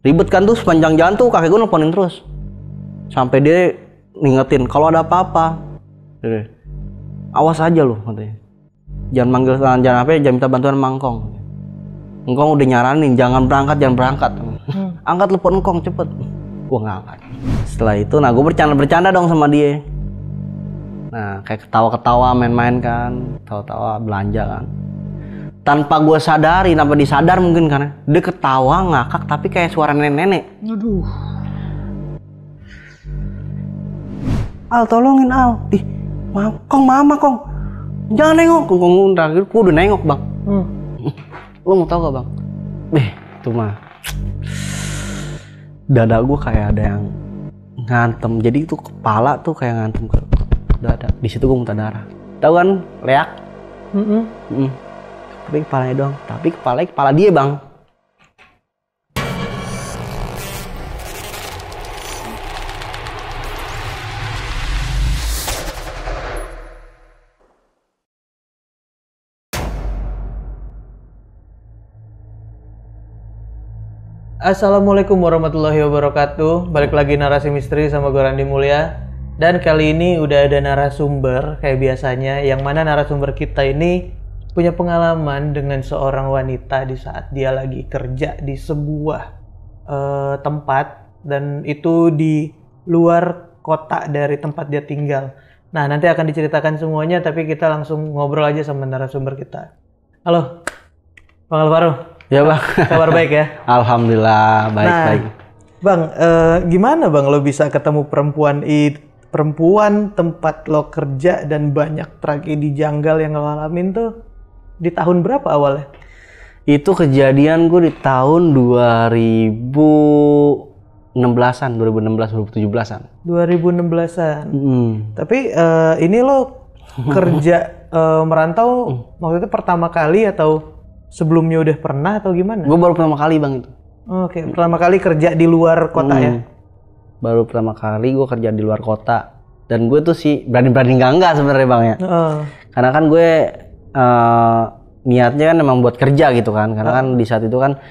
Ribet kan tuh sepanjang jalan tuh kakek gue nelponin terus. Sampai dia ngingetin kalau ada apa-apa. Awas aja lu katanya. Jangan manggil jangan apa ya, jangan minta bantuan Mangkong. Engkong udah nyaranin jangan berangkat. Angkat telepon Engkong cepet. Gua nggak angkat. Setelah itu nah gue bercanda dong sama dia. Nah kayak ketawa-ketawa main-main kan, tawa-tawa belanja kan. Tanpa gue sadari, tanpa disadar mungkin karena dia ketawa ngakak tapi kayak suara nenek-nenek. Aduh. Al tolongin Al. Ih, Mama Kong. Jangan nengok. Kong terakhir gue udah nengok bang. Lo mau tau gak bang? Itu mah dada gue kayak ada yang ngantem. Jadi itu kepala tuh kayak ngantem ke dada. Di situ gue muntah darah. Tahu kan? Leak. Tapi kepalanya doang. Tapi kepala dia bang. Assalamualaikum warahmatullahi wabarakatuh. Balik lagi Narasi Misteri sama gue Randy Mulya. Dan kali ini udah ada narasumber kayak biasanya, yang mana narasumber kita ini punya pengalaman dengan seorang wanita di saat dia lagi kerja di sebuah tempat, dan itu di luar kota dari tempat dia tinggal. Nah, nanti akan diceritakan semuanya, tapi kita langsung ngobrol aja sama narasumber kita. Halo, Bang Alvaro. Ya bang. Kabar baik ya? Alhamdulillah baik. Bang, gimana bang lo bisa ketemu perempuan tempat lo kerja dan banyak tragedi janggal yang lo alamin tuh di tahun berapa awalnya? Itu kejadian gue di tahun 2016-an, 2017-an. 2016-an. Tapi ini lo kerja merantau waktu itu pertama kali atau sebelumnya udah pernah atau gimana? Gue baru pertama kali bang itu. Oke, pertama kali kerja di luar kota ya? Baru pertama kali gue kerja di luar kota. Dan gue tuh sih berani enggak sebenarnya bang ya. Karena kan gue niatnya kan memang buat kerja gitu kan. Karena kan di saat itu kan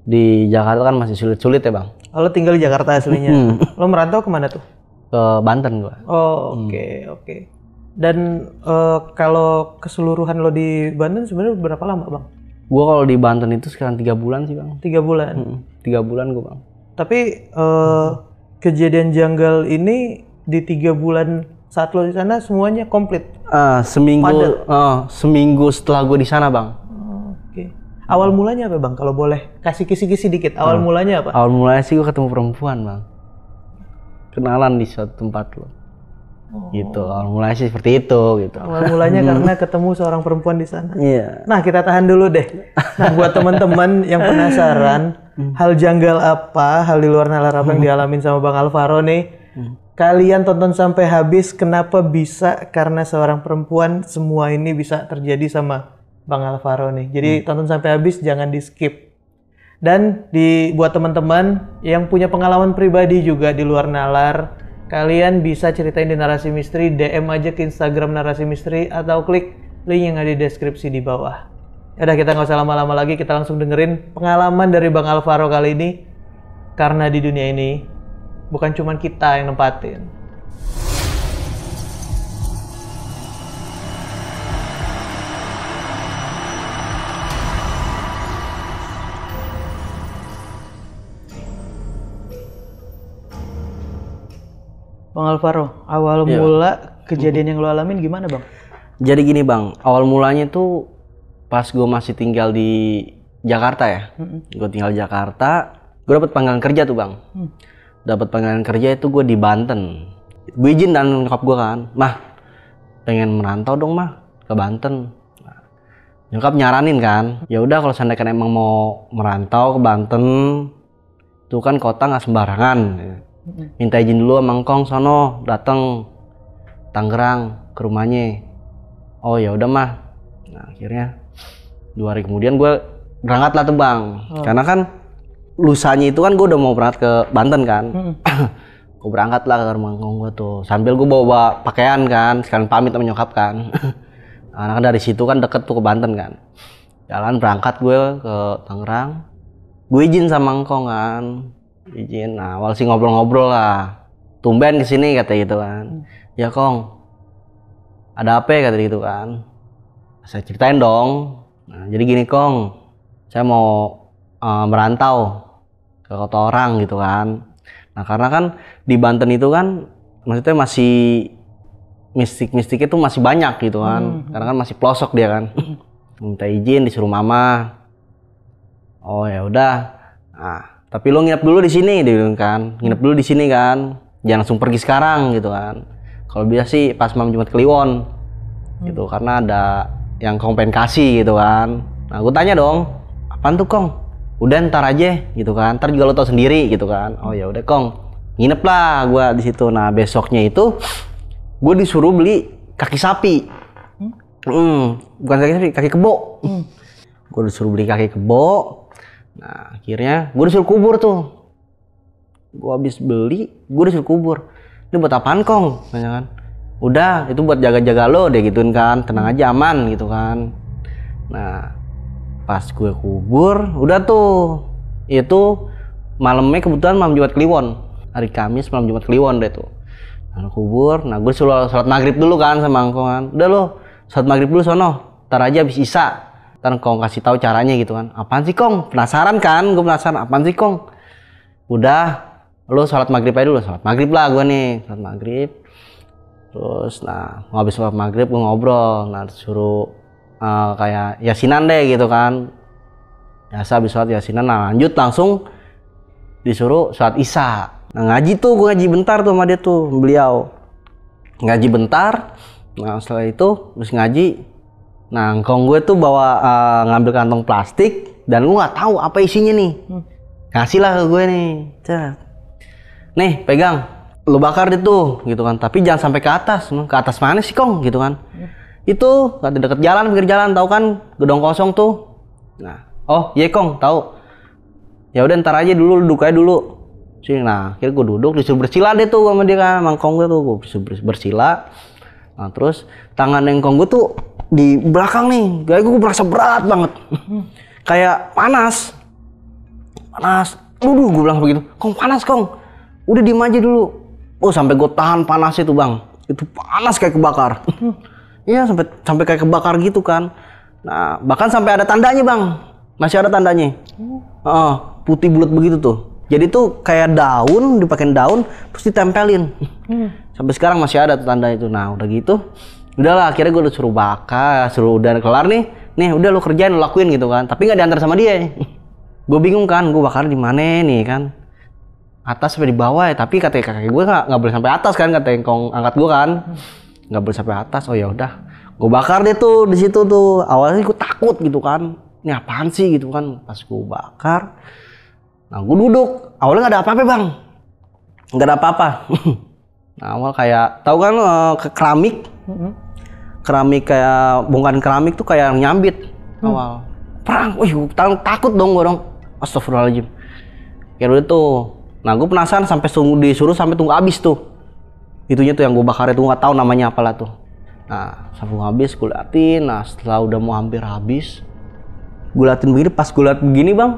di Jakarta kan masih sulit-sulit ya bang. Lo tinggal di Jakarta aslinya. Lo merantau kemana tuh? Ke Banten gue. Oh oke. Dan kalau keseluruhan lo di Banten sebenarnya berapa lama bang? Gue kalau di Banten itu sekarang 3 bulan sih bang. 3 bulan? 3 bulan gue bang. Tapi kejadian janggal ini di 3 bulan saat lo di sana semuanya komplit? Seminggu setelah gue di sana bang. Oke. Awal mulanya apa bang? Kalau boleh kasih kisi-kisi dikit. Awal mulanya apa? Awal mulanya sih gue ketemu perempuan bang. Kenalan di suatu tempat lo. Gitu, awal mulanya sih seperti itu gitu. Awal mulanya karena ketemu seorang perempuan di sana. Iya. Nah, kita tahan dulu deh. Nah, buat teman-teman yang penasaran, hal janggal apa, hal di luar nalar apa yang dialamin sama Bang Alvaro nih, kalian tonton sampai habis. Kenapa bisa? Karena seorang perempuan semua ini bisa terjadi sama Bang Alvaro nih. Jadi tonton sampai habis, jangan di skip. Dan buat teman-teman yang punya pengalaman pribadi juga di luar nalar, kalian bisa ceritain di Narasi Misteri, DM aja ke Instagram Narasi Misteri atau klik link yang ada di deskripsi di bawah. Yaudah, kita nggak usah lama-lama lagi, kita langsung dengerin pengalaman dari Bang Alvaro kali ini. Karena di dunia ini bukan cuma kita yang nempatin. Bang Alvaro, awal mula kejadian yang lo alamin gimana bang? Jadi gini bang, awal mulanya tuh pas gue masih tinggal di Jakarta ya. Gue tinggal di Jakarta, gue dapet panggilan kerja tuh bang. Dapat panggilan kerja itu gue di Banten. Gue izin dan nyokap gue kan, mah pengen merantau dong mah ke Banten. Nah, nyokap nyaranin kan, ya udah kalau seandainya kan emang mau merantau ke Banten, itu kan kota nggak sembarangan. Minta izin dulu sama Engkong sono, datang Tangerang ke rumahnya. Oh ya udah mah. Nah akhirnya 2 hari kemudian gue berangkat lah tuh bang. Karena kan lusanya itu kan gue udah mau berangkat ke Banten kan. Gue berangkat lah ke rumah Engkong gue tuh. Sambil gue bawa pakaian kan, sekalian pamit sama nyokap kan. Karena kan dari situ kan deket tuh ke Banten kan. Jalan berangkat gue ke Tangerang. gue izin sama engkong kan, izin. Nah awal sih ngobrol-ngobrol lah, tumben kesini kata gitu kan. Ya kong, ada apa kata gitu kan. Saya ceritain dong. Nah jadi gini kong, saya mau merantau ke kota orang gitu kan. Nah karena kan di Banten itu kan maksudnya masih mistik-mistik itu masih banyak gitu kan. Karena kan masih pelosok dia kan. Minta izin disuruh mama. Oh ya udah. Nah, tapi lo nginep dulu di sini dia bilang kan. Nginep dulu di sini kan. Jangan langsung pergi sekarang gitu kan. Kalau biasa sih pas malam Jumat Kliwon. Gitu karena ada yang kong pengen kasih gitu kan. Nah, gue tanya dong, apaan tuh kong? Udah ntar aja gitu kan, ntar juga lo tau sendiri gitu kan. Oh ya udah kong, nginep lah gue di situ. Nah besoknya itu gue disuruh beli kaki sapi, bukan kaki sapi, kaki kebo. Gue disuruh beli kaki kebo. Nah akhirnya gue disuruh kubur tuh. Gue habis beli, gue disuruh kubur. Ini buat apaan kong? Tanya kan. Udah itu buat jaga-jaga lo deh gituin kan, tenang aja aman gitu kan. Nah pas gue kubur, udah tuh itu malamnya kebetulan malam Jumat Kliwon, hari Kamis malam Jumat Kliwon deh tuh. Nah, kubur, nah gue suruh sholat maghrib dulu kan sama engkong kan. Udah lo sholat maghrib dulu sono, ntar aja habis isya, ntar engkong kasih tahu caranya gitu kan. Apaan sih kong? Penasaran kan? Gue penasaran apaan sih kong? Udah, lo sholat maghrib aja dulu, sholat maghrib lah gue nih, sholat maghrib. Terus, nah habis sholat maghrib gue ngobrol, nah disuruh kayak yasinan deh gitu kan. Biasa habis sholat yasinan, nah lanjut langsung disuruh sholat isya. Nah ngaji tuh, gue ngaji bentar tuh sama dia tuh, beliau ngaji bentar. Nah setelah itu terus ngaji. Nah engkong gue tuh bawa ngambil kantong plastik dan gue nggak tahu apa isinya nih. Kasih lah ke gue nih, nih pegang, lu bakar deh tuh gitu kan. Tapi jangan sampai ke atas mana sih kong gitu kan. Itu deket jalan, pinggir jalan, tahu kan gedung kosong tuh. Nah, oh iya kong, tahu. Ya udah ntar aja dulu, duduk aja dulu. Nah, akhirnya gue duduk, disuruh bersila deh tuh sama dia kan, sama kong gue tuh, gue disuruh bersila. Nah terus tangan yang kong gue tuh di belakang nih, kayak gue berasa berat banget, kayak panas. Gue bilang begitu, kong panas kong, udah diem aja dulu. Oh sampai gue tahan panas itu bang, itu panas kayak kebakar. Iya sampai kayak kebakar gitu kan. Nah bahkan sampai ada tandanya bang, masih ada tandanya. Putih bulat begitu tuh. Jadi tuh kayak daun, dipakein daun terus ditempelin. Sampai sekarang masih ada tuh tanda itu. Nah udah gitu, udahlah akhirnya gue udah suruh bakar, suruh udah kelar nih udah lo kerjain, lo lakuin gitu kan. Tapi nggak diantar sama dia. Gue bingung kan, gue bakar di mana nih kan? Atas sampai di bawah ya. Tapi kata kakek gue nggak boleh sampai atas kan, kata yang kong angkat gue kan. Nggak boleh sampai atas. Oh ya udah, gue bakar deh tuh di situ tuh. Awalnya gue takut gitu kan, ini apaan sih gitu kan. Pas gue bakar, nah gue duduk. Awalnya nggak ada apa-apa bang, nggak ada apa-apa. Nah awal kayak tahu kan keramik kayak bongkahan keramik tuh kayak nyambit awal. Perang, wih takut dong gue dong. Astagfirullahaladzim. Kayak udah tuh. Nah gue penasaran sampai disuruh sampai tunggu habis tuh. Itunya tuh yang gue bakar itu nggak tahu namanya apalah tuh. Nah sampai habis gue liatin. Nah setelah udah mau hampir habis, gue liatin begini. Pas gue liat begini bang,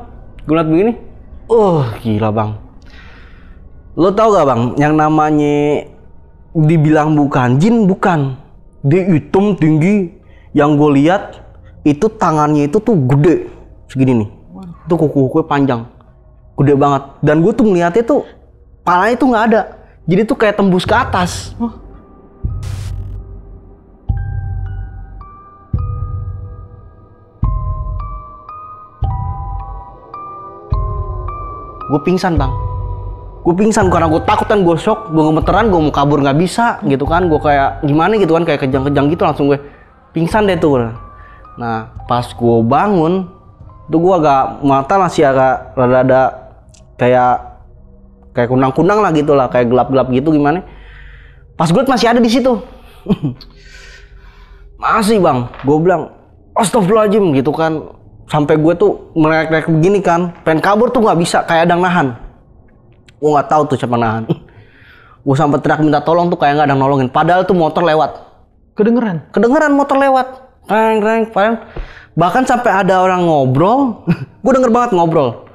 gue liat begini, gila bang. Lo tau gak bang, yang namanya dibilang bukan jin, bukan. Dia hitam tinggi. Yang gue lihat itu tangannya itu tuh gede segini nih. Itu kuku-kukunya panjang, gede banget. Dan gue tuh ngeliatnya tuh palanya tuh nggak ada. Jadi tuh kayak tembus ke atas. Gue pingsan bang. Gue pingsan karena gue takut kan, gue shock, gue gemeteran, gue mau kabur nggak bisa gitu kan. Gue kayak gimana gitu kan, kayak kejang-kejang gitu, langsung gue pingsan deh tuh. Nah pas gue bangun, tuh gue agak mata masih agak rada kayak kunang-kunang lah gitu lah, kayak gelap-gelap gitu gimana. Pas gue masih ada di situ. Masih bang, gue bilang astagfirullahaladzim gitu kan. Sampai gue tuh melek-lek begini kan, pengen kabur tuh nggak bisa, kayak ada yang nahan. Gue nggak tahu tuh siapa nahan. Gue sampai teriak minta tolong tuh kayak nggak ada yang nolongin. Padahal tuh motor lewat. Kedengeran motor lewat. Reng. Bahkan sampai ada orang ngobrol. Gue denger banget ngobrol.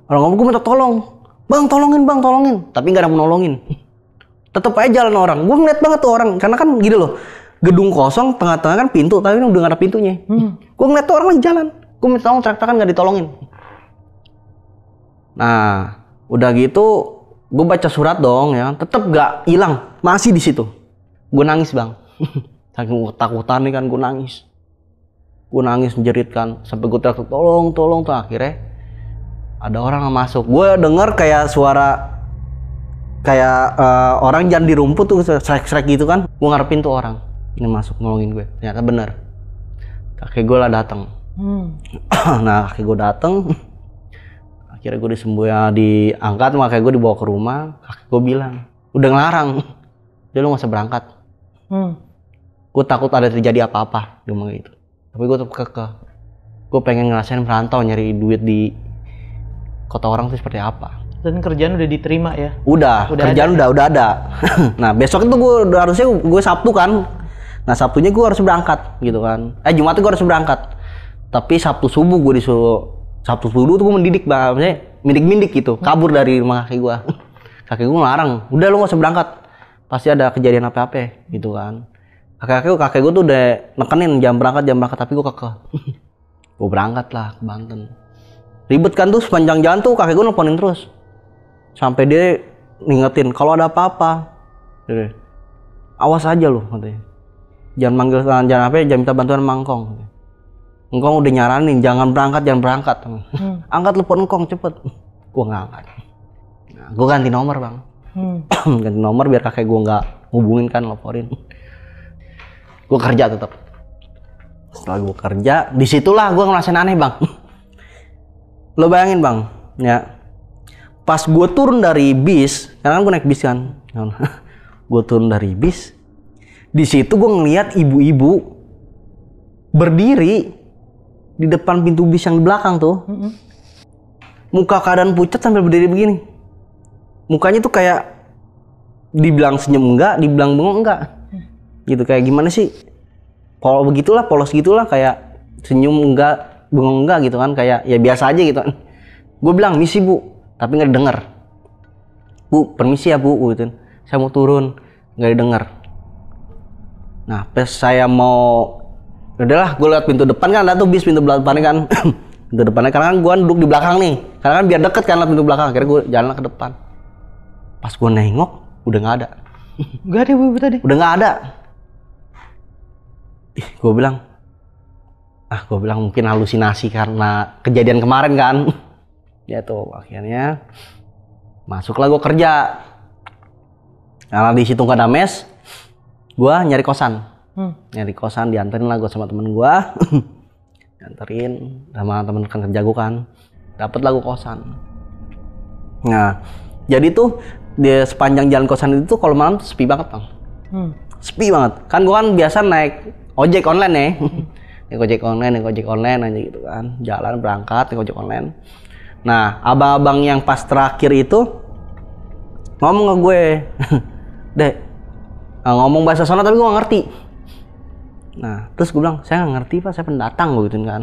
Orang ngomong, gue minta tolong. Bang, tolongin. Tapi nggak ada yang menolongin. Tetep aja jalan orang. Gue ngeliat banget tuh orang. Karena kan gini loh. Gedung kosong, tengah-tengah kan pintu. Tapi udah nggak ada pintunya. Gue ngeliat tuh orang lagi jalan. Gue minta tolong, teriak-teriakan nggak ditolongin. Nah, udah gitu. Gue baca surat dong ya. Tetep gak hilang. Masih di situ. Gue nangis bang. Saking ketakutan nih kan gue nangis. Gue nangis menjerit kan. Sampai gue teriak, tolong. Tuh akhirnya ada orang yang masuk. Gue denger kayak suara kayak orang jalan di rumput tuh srek gitu kan. Gue ngarepin tuh orang ini masuk nolongin gue. Ternyata bener. Kakek gue lah datang. Nah kakek gue datang. Akhirnya gue diangkat, makanya gue dibawa ke rumah. Kakek gue bilang udah ngelarang. Dia lu gak usah berangkat. Gue takut ada terjadi apa-apa. Dia ngomong gitu. Tapi gue tetap kekeh. Gue pengen ngerasain merantau nyari duit di kota orang tuh seperti apa. Dan kerjaan udah diterima ya? Udah kerjaan ada. udah ada. Nah besok itu harusnya gue Sabtu kan. Nah Sabtunya gue harus berangkat gitu kan. Jumatnya gue harus berangkat. Tapi Sabtu subuh gue disuruh. Sabtu subuh tuh gue mendidik bang. Maksudnya mindik gitu. Kabur dari rumah kakek gue. Kakek gue ngelarang. Udah lu gak usah berangkat. Pasti ada kejadian apa-apa gitu kan. Kakek gue tuh udah nekenin jam berangkat. Tapi gue kekeh. Gue berangkat lah ke Banten. Ribet kan tuh sepanjang jalan tuh kakek gue nelfonin terus. Sampai dia ngingetin kalau ada apa-apa. Awas aja lu katanya. Jangan manggil jangan minta bantuan Mangkong. Engkong udah nyaranin jangan berangkat. Angkat telepon Engkong cepet. Gue nggak angkat. Nah, gue ganti nomor bang. Ganti nomor biar kakek gue nggak hubungin kan laporin. Gue kerja tetap. Setelah gue kerja, disitulah gue ngerasain aneh bang. Lo bayangin bang, ya pas gue turun dari bis, karena gue naik bis kan, gue turun dari bis, di situ gue ngeliat ibu-ibu berdiri di depan pintu bis yang di belakang tuh, muka keadaan pucat sambil berdiri begini, mukanya tuh kayak dibilang senyum enggak, dibilang bengong enggak, gitu kayak gimana sih, polos gitulah kayak senyum enggak. Bengong enggak gitu kan, kayak ya biasa aja gitu kan. Gue bilang misi bu, tapi nggak didengar. Bu permisi ya bu gitu. Saya mau turun, nggak didengar. Nah pas saya mau, udahlah gue liat pintu depan kan ada tuh bis pintu depannya kan. Pintu depannya karena kan gue duduk di belakang nih, karena kan biar deket kan liat pintu belakang. Akhirnya gue jalan ke depan. Pas gue nengok udah nggak ada. Nggak ada bu tadi? Udah nggak ada. Gue bilang mungkin halusinasi karena kejadian kemarin kan. Ya tuh akhirnya masuklah gue kerja. Karena di situ gak ada mes, gue nyari kosan. Nyari kosan dianterin lah gue sama temen gue. Dianterin sama temen kan kerja gue kan. Dapet lah gue kosan. Nah jadi tuh di sepanjang jalan kosan itu kalau malam tuh sepi banget bang. Sepi banget. Kan gue kan biasa naik ojek online ya. Naik ojek online aja gitu kan. Jalan berangkat naik ojek online. Nah, abang-abang yang pas terakhir itu ngomong ke gue. Dek, ngomong bahasa sana tapi gue gak ngerti. Nah, terus gue bilang, saya gak ngerti pak, saya pendatang gue gituin kan.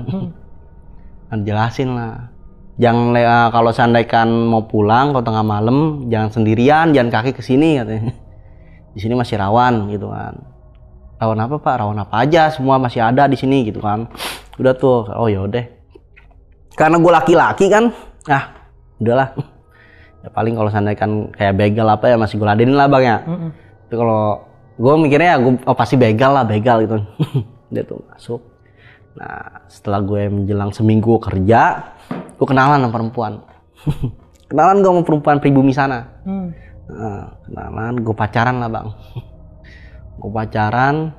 Nah, jelasin lah. Jangan kalau seandainya mau pulang kalau tengah malam, jangan sendirian, jalan kaki ke sini katanya. Di sini masih rawan gitu kan. Rawan apa pak? Rawan apa aja, semua masih ada di sini gitu kan. Udah tuh, oh yaudah. Karena gue laki-laki kan, udahlah. Ya paling kalau seandainya kan kayak begal apa ya masih gue ladenin lah bang ya. Tapi kalau gue mikirnya ya gue pasti begal gitu. Dia tuh masuk. Nah setelah gue menjelang seminggu kerja, gue kenalan sama perempuan. Kenalan gue sama perempuan pribumi sana. Nah, kenalan, gue pacaran lah bang. Gue pacaran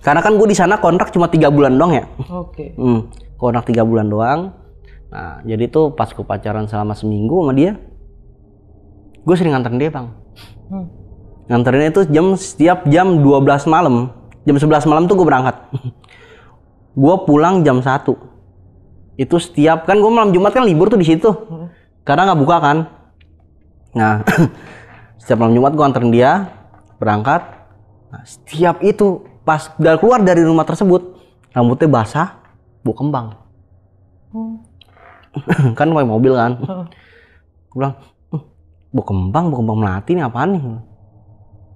karena kan gue di sana kontrak cuma 3 bulan doang ya. Oke. Kontrak 3 bulan doang. Nah jadi tuh pas gue pacaran selama seminggu sama dia, gue sering nganterin dia bang. Nganterinnya itu setiap jam 12 malam, jam 11 malam tuh gue berangkat. Gue pulang jam 1. Itu setiap kan gue malam Jumat kan libur tuh di situ, karena nggak buka kan. Nah setiap malam Jumat gue nganterin dia berangkat. Nah, setiap itu pas udah keluar dari rumah tersebut rambutnya basah, bau kembang. kan pakai mobil kan. Gue bilang, bau kembang melati nih apaan nih?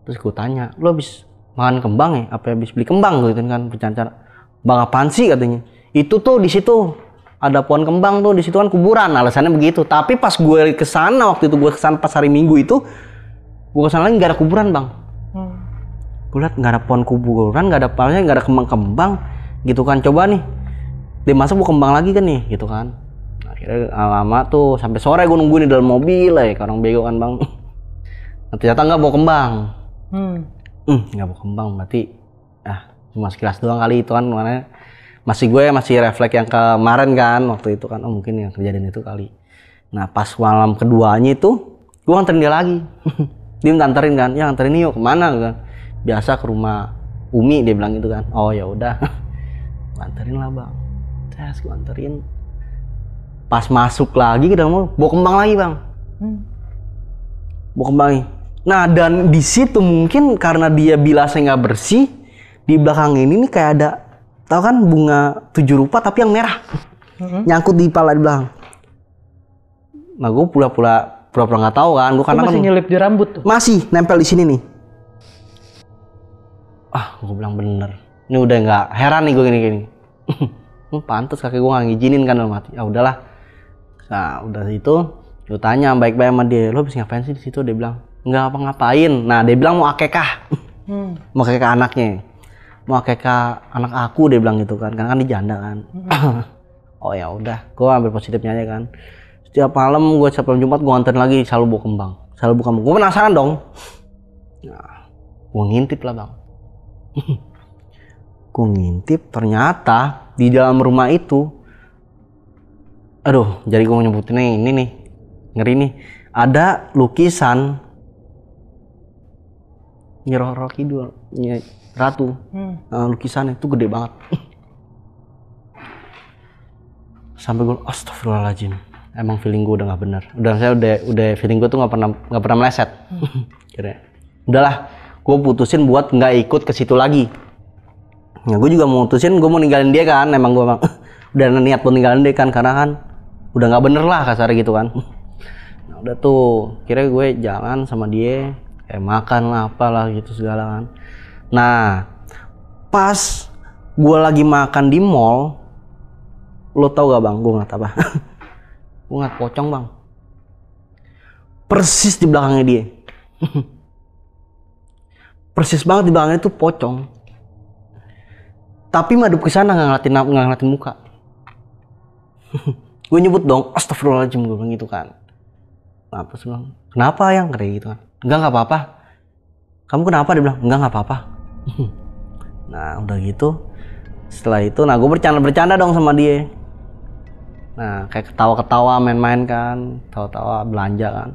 Terus gue tanya, lu habis makan kembang ya? Apa habis beli kembang gitu kan? Bercanda, bang apaan sih katanya? Itu tuh di situ ada pohon kembang tuh, di situ kan kuburan, alasannya begitu. Tapi pas gue kesana waktu itu, gue kesana pas hari Minggu itu, gue kesana lagi nggak ada kuburan bang. Gue liat nggak ada pohon kuburan, nggak ada palanya, nggak ada kembang-kembang gitu kan. Coba nih dia masuk mau kembang lagi kan nih gitu kan. Akhirnya lama tuh sampai sore gue nungguin di dalam mobil ya, orang bego kan bang. Nah, ternyata nggak bawa kembang. Nggak bawa kembang berarti cuma sekilas doang kali itu kan. Mana masih refleks yang kemarin kan waktu itu kan, mungkin yang kejadian itu kali. Nah pas malam keduanya itu gue nganterin dia lagi. Dia nganterin kan, ya nganterin yuk kemana kan? Biasa ke rumah Umi dia bilang gitu kan. Oh ya udah, nganterin lah bang. Tes gue nganterin. Pas masuk lagi ke dalam bawa kembang lagi bang. Bawa kembang lagi. Nah dan di situ mungkin karena dia bilasnya nggak bersih, di belakang ini nih kayak ada, tahu kan bunga 7 rupa tapi yang merah, nyangkut di kepala di belakang. Nah gue pura-pura nggak tahu kan, gue karena masih nyelip di rambut tuh. Masih nempel di sini nih. Gue bilang bener, ini udah nggak heran nih gue gini. Pantes kakek gue nggak ngizinin kan dalam hati. Ya udahlah. Nah udah itu, gue tanya baik-baik sama dia, lo habis ngapain sih di situ? Dia bilang nggak apa-ngapain. Nah dia bilang mau akekah, mau akekah anaknya. Mau akekah anak aku dia bilang gitu kan, karena kan dia janda kan. Oh ya udah, gue ambil positifnya aja kan. Setiap malam gue setiap malam Jumat gue nganterin lagi selalu bawa kembang. Gue penasaran dong. Nah, gue ngintip lah bang. Gue ngintip ternyata di dalam rumah itu, aduh jadi gue mau nyebutinnya ini nih, ngeri nih. Ada lukisan Nyi Roro Kidul, Nyi Ratu. Lukisannya itu gede banget. Sampai gue astagfirullahaladzim, emang feeling gue udah nggak benar. Udah feeling gue tuh nggak pernah meleset. Kira udahlah, gue putusin buat nggak ikut ke situ lagi. Nah gue juga mau putusin, gue mau ninggalin dia kan. Emang gue udah niat buat ninggalin dia kan, karena kan udah nggak bener lah kasar gitu kan. Nah udah tuh, kira gue jalan sama dia, kayak makan lah apalah gitu segala kan. Nah pas gue lagi makan di mall, lo tau gak bang gue ngeliat apa? Gue ngeliat pocong bang, persis di belakangnya dia. Persis banget di belakangnya itu pocong, tapi madep ke sana nggak ngeliatin muka. Gue nyebut dong, astagfirullahaladzim, gue bilang gitu kan. Nah terus bilang, kenapa yang kayak gitu kan? Enggak apa-apa. Kamu kenapa? Dia bilang, enggak apa-apa. Nah udah gitu, setelah itu, nah gue bercanda dong sama dia. Nah kayak ketawa-ketawa, main-main kan, tawa-tawa, belanja kan.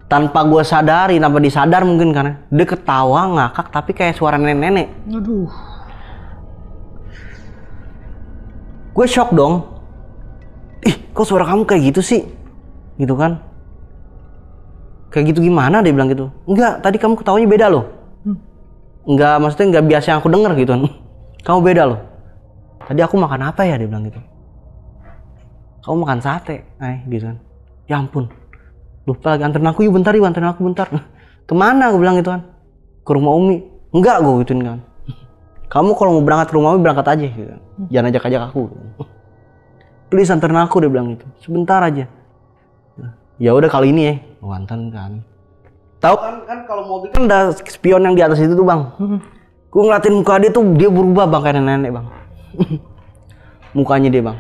Tanpa gue sadari, tanpa disadar mungkin karena dia ketawa ngakak tapi kayak suara nenek-nenek. Aduh. Gue shock dong. Ih, kok suara kamu kayak gitu sih? Gitu kan? Kayak gitu gimana? Dia bilang gitu. Enggak, tadi kamu ketawanya beda loh. Enggak, maksudnya enggak biasa yang aku denger gitu kan. Kamu beda loh. Tadi aku makan apa ya? Dia bilang gitu. Kamu makan sate, gitu kan. Ya ampun. Lupa lagi, anterin aku yuk bentar yuk, anterin aku bentar. Kemana? Gue bilang gitu kan. Ke rumah Umi. Enggak, gue gituin kan. Kamu kalau mau berangkat ke rumah Umi berangkat aja gitu. Jangan ajak aku. Please anterin aku, dia bilang gitu. Sebentar aja. Ya udah kali ini ya, gue anterin kan. Tahu kan kalau mobil kan ada spion yang di atas itu tuh bang. Gue ngeliatin muka dia tuh, dia berubah bang kayak nenek bang. Mukanya dia bang.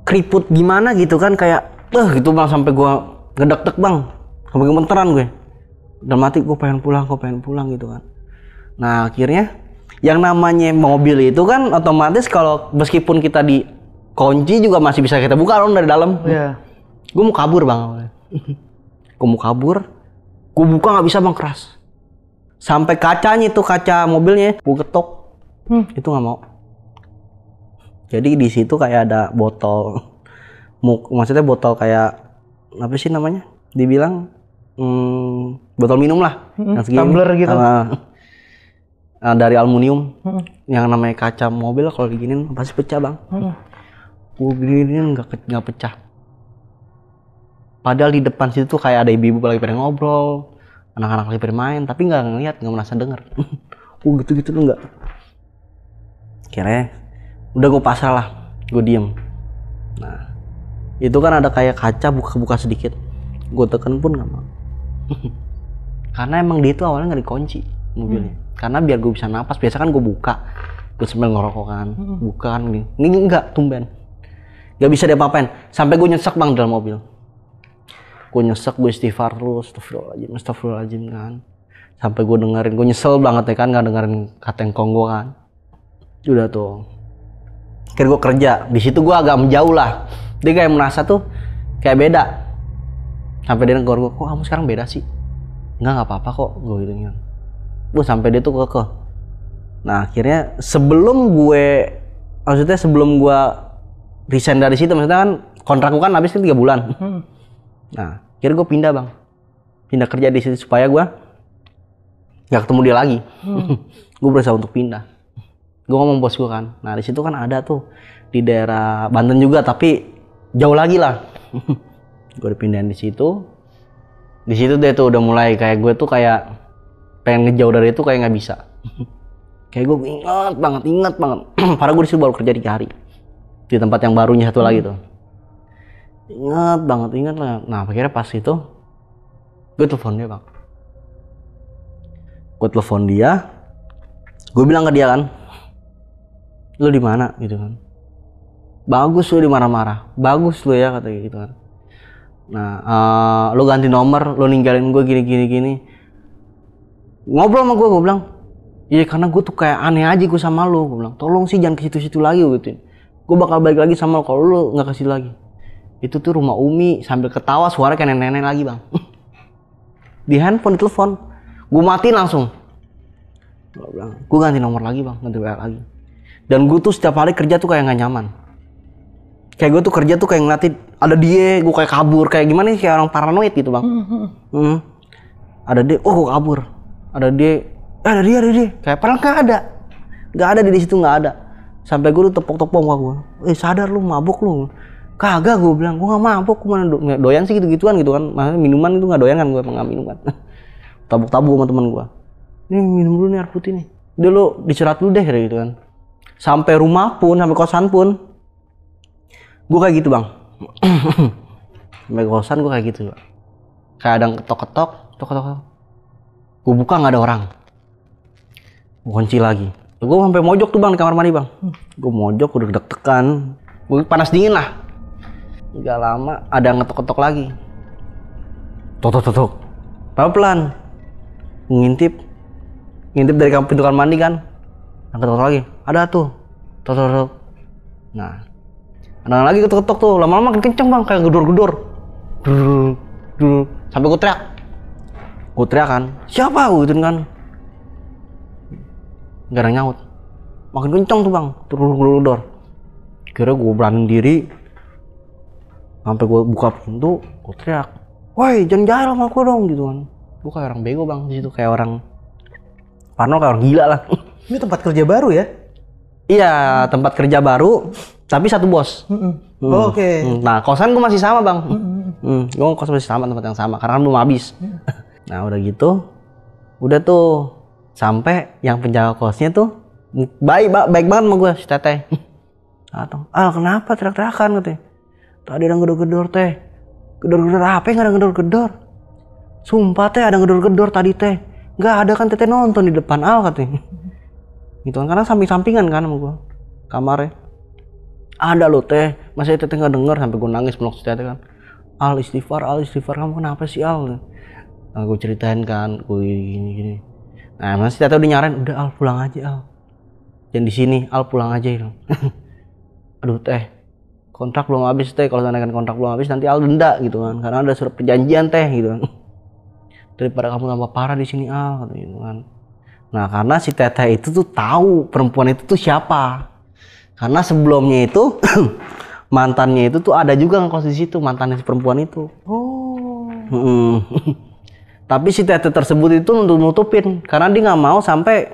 Keriput gimana gitu kan, kayak gitu bang, sampai gue ngedek-dek bang, sampai gemeteran gue. Dalam hati gue pengen pulang gitu kan. Nah akhirnya yang namanya mobil itu kan otomatis kalau meskipun kita di kunci juga masih bisa kita buka dong dari dalam. Gue mau kabur bang. Gue buka nggak bisa bang, keras. Sampai kacanya itu, kaca mobilnya gue ketok. Itu nggak mau. Jadi di situ kayak ada botol. Maksudnya botol kayak apa sih namanya? Dibilang botol minum lah, yang segini. Tumbler gitu. Dari aluminium. Yang namanya kaca mobil kalau diginin pasti pecah bang. Gue gini nggak pecah. Padahal di depan situ tuh kayak ada ibu-ibu lagi pada ngobrol, anak-anak lagi pada main, tapi nggak ngeliat, nggak merasa denger. Gitu tuh nggak. Akhirnya udah gue pasrah lah, gue diem. Nah itu kan ada kayak kaca buka sedikit, gue tekan pun nggak mau. Karena emang dia itu awalnya nggak dikunci mobilnya. Karena biar gue bisa napas, biasa kan gue buka, gue sambil ngerokok kan, buka kan ini enggak, tumben. Gak bisa diapa-apain, sampai gue nyesek bang dalam mobil. Gue nyesek, gue istighfar terus, astagfirullahaladzim kan. Sampai gue dengerin, gue nyesel banget ya kan, gak dengerin kata engkong gue kan. Udah tuh, akhirnya gue kerja, di situ gue agak menjauh lah. Dia kayak merasa tuh kayak beda. Sampai dia negor gue, kok kamu sekarang beda sih? Enggak apa-apa kok, gue gitu kan. Gue sampai dia tuh kekeh. Nah akhirnya sebelum gue resign dari situ, maksudnya kan kontrak gue kan habis 3 bulan. Nah, akhirnya gue pindah bang, pindah kerja di situ supaya gue nggak ketemu dia lagi. Gue berusaha untuk pindah. Gue ngomong bos gue kan, nah di situ kan ada tuh di daerah Banten juga, tapi jauh lagi lah. Gue dipindahin di situ. Di situ dia tuh udah mulai kayak gue tuh kayak pengen ngejauh dari itu kayak nggak bisa. Kayak gue ingat banget. Padahal gue disitu baru kerja 3 hari di tempat yang barunya satu lagi tuh. Ingat lah. Nah akhirnya pas itu gue telepon dia bang. Gue bilang ke dia kan, lu di mana gitu kan. Bagus lu dimarah-marah, bagus lu ya kata gitu kan. Nah lu ganti nomor, lu ninggalin gue gini. Ngobrol sama gue bilang, iya karena gue tuh kayak aneh aja gue sama lu. Gue bilang, tolong sih jangan ke situ-situ lagi gitu. Gue bakal balik lagi sama lu kalau lu nggak kasih lagi. Itu tuh rumah Umi, sambil ketawa suara kayak nenek-nenek lagi bang. Di handphone, di telepon, gue matiin langsung. Gue bilang, gue ganti nomor lagi bang, ganti WA lagi. Dan gue tuh setiap hari kerja tuh kayak nggak nyaman. Kayak gue tuh kerja tuh kayak ngeliatin ada dia, gue kayak kabur, kayak gimana sih, kayak orang paranoid gitu bang. Ada dia, oh gue kabur. Ada dia, kayak padahal nggak ada di situ, nggak ada. Sampai gue tuh tepok-tepok muka gue, sadar lu, mabuk lu. Kagak, gue bilang, gue gak mabuk, gue mana doyan sih gitu-gituan gitu kan. Maksudnya minuman itu gak doyan kan, gue emang gak minum kan. Tabuk-tabuk sama temen gue. Nih minum dulu nih air putih nih. Udah lu dicerat dulu deh gitu kan. Sampai rumah pun, sampai kosan pun, gue kayak gitu bang. Sampai kosan gue kayak gitu. Kayak ada yang ketok-ketok. Gue buka gak ada orang. Gue kunci lagi. Gue sampai mojok tuh bang di kamar mandi bang. Gue mojok, udah deg-degan. Gue panas dingin lah. Gak lama ada yang ngetok-ketok lagi. Tok. Pelan-pelan. Ngintip dari pintu kamar mandi kan. Ngetok lagi. Ada tuh. Tok. Nah. Ada lagi ketok-ketok tuh. Lama-lama makin kenceng bang, kayak gedor-gedor. Sampai gue teriak kan. Siapa gitu kan. Gak ada nyaut. Makin kenceng tuh bang. Gedor. Kira gue berani diri. Sampai gue buka pintu, gue teriak, woi jangan jahil sama aku dong gitu kan. Gue kayak orang bego bang di situ, kayak orang parno, kayak orang gila lah. Ini tempat kerja baru ya? Iya, tempat kerja baru, tapi satu bos. Oke. Nah kosan gue masih sama bang. Gue kosan masih sama, tempat yang sama, karena kan belum habis. Nah udah gitu, udah tuh sampai yang penjaga kosnya tuh baik banget sama gue si teteh. Datang, kenapa teriak-teriakan katanya? Tadi ada gedor-gedor teh. Gedor-gedor apa yang ada gedor-gedor? Sumpah teh ada gedor-gedor tadi teh. Nggak ada kan teteh nonton di depan katanya. Gitu kan, karena samping-sampingan kan sama gua kamarnya. Ada lo teh, masa teteh nggak denger, sampai gua nangis meluk si teteh kan. Al istighfar, kamu kenapa sih Al? Nah gua ceritain kan, gua gini. Nah masih teteh udah nyarain, udah Al pulang aja Al. Jangan di sini, Al pulang aja gitu. Aduh teh, kontrak belum habis teh, kalau seandainya kontrak belum habis nanti Al denda gitu kan, karena ada surat perjanjian teh gitu kan. Daripada kamu tambah parah di sini Al gitu kan. Nah karena si teteh itu tuh tahu perempuan itu tuh siapa, karena sebelumnya itu mantannya itu tuh ada juga ngekos di situ, mantannya si perempuan itu. Tapi si teteh tersebut itu nutupin karena dia nggak mau sampai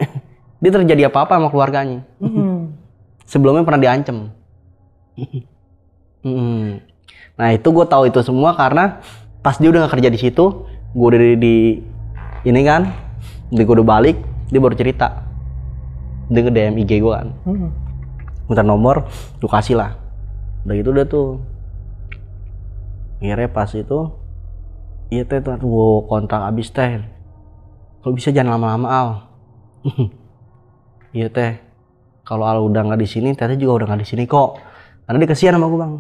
dia terjadi apa-apa sama keluarganya. Sebelumnya pernah diancam. Nah itu gue tahu itu semua karena pas dia udah gak kerja di situ, gue udah di ini kan, gue udah balik, dia baru cerita. Dia nge-DM IG gue kan, minta nomor, gue kasih lah. Udah gitu udah tuh. Akhirnya pas itu, iya teh tuh gue kontrak abis teh. Kalau bisa jangan lama-lama Al. Iya teh, kalau Al udah nggak di sini, teteh juga udah nggak di sini kok. Karena dia kasihan sama gue bang.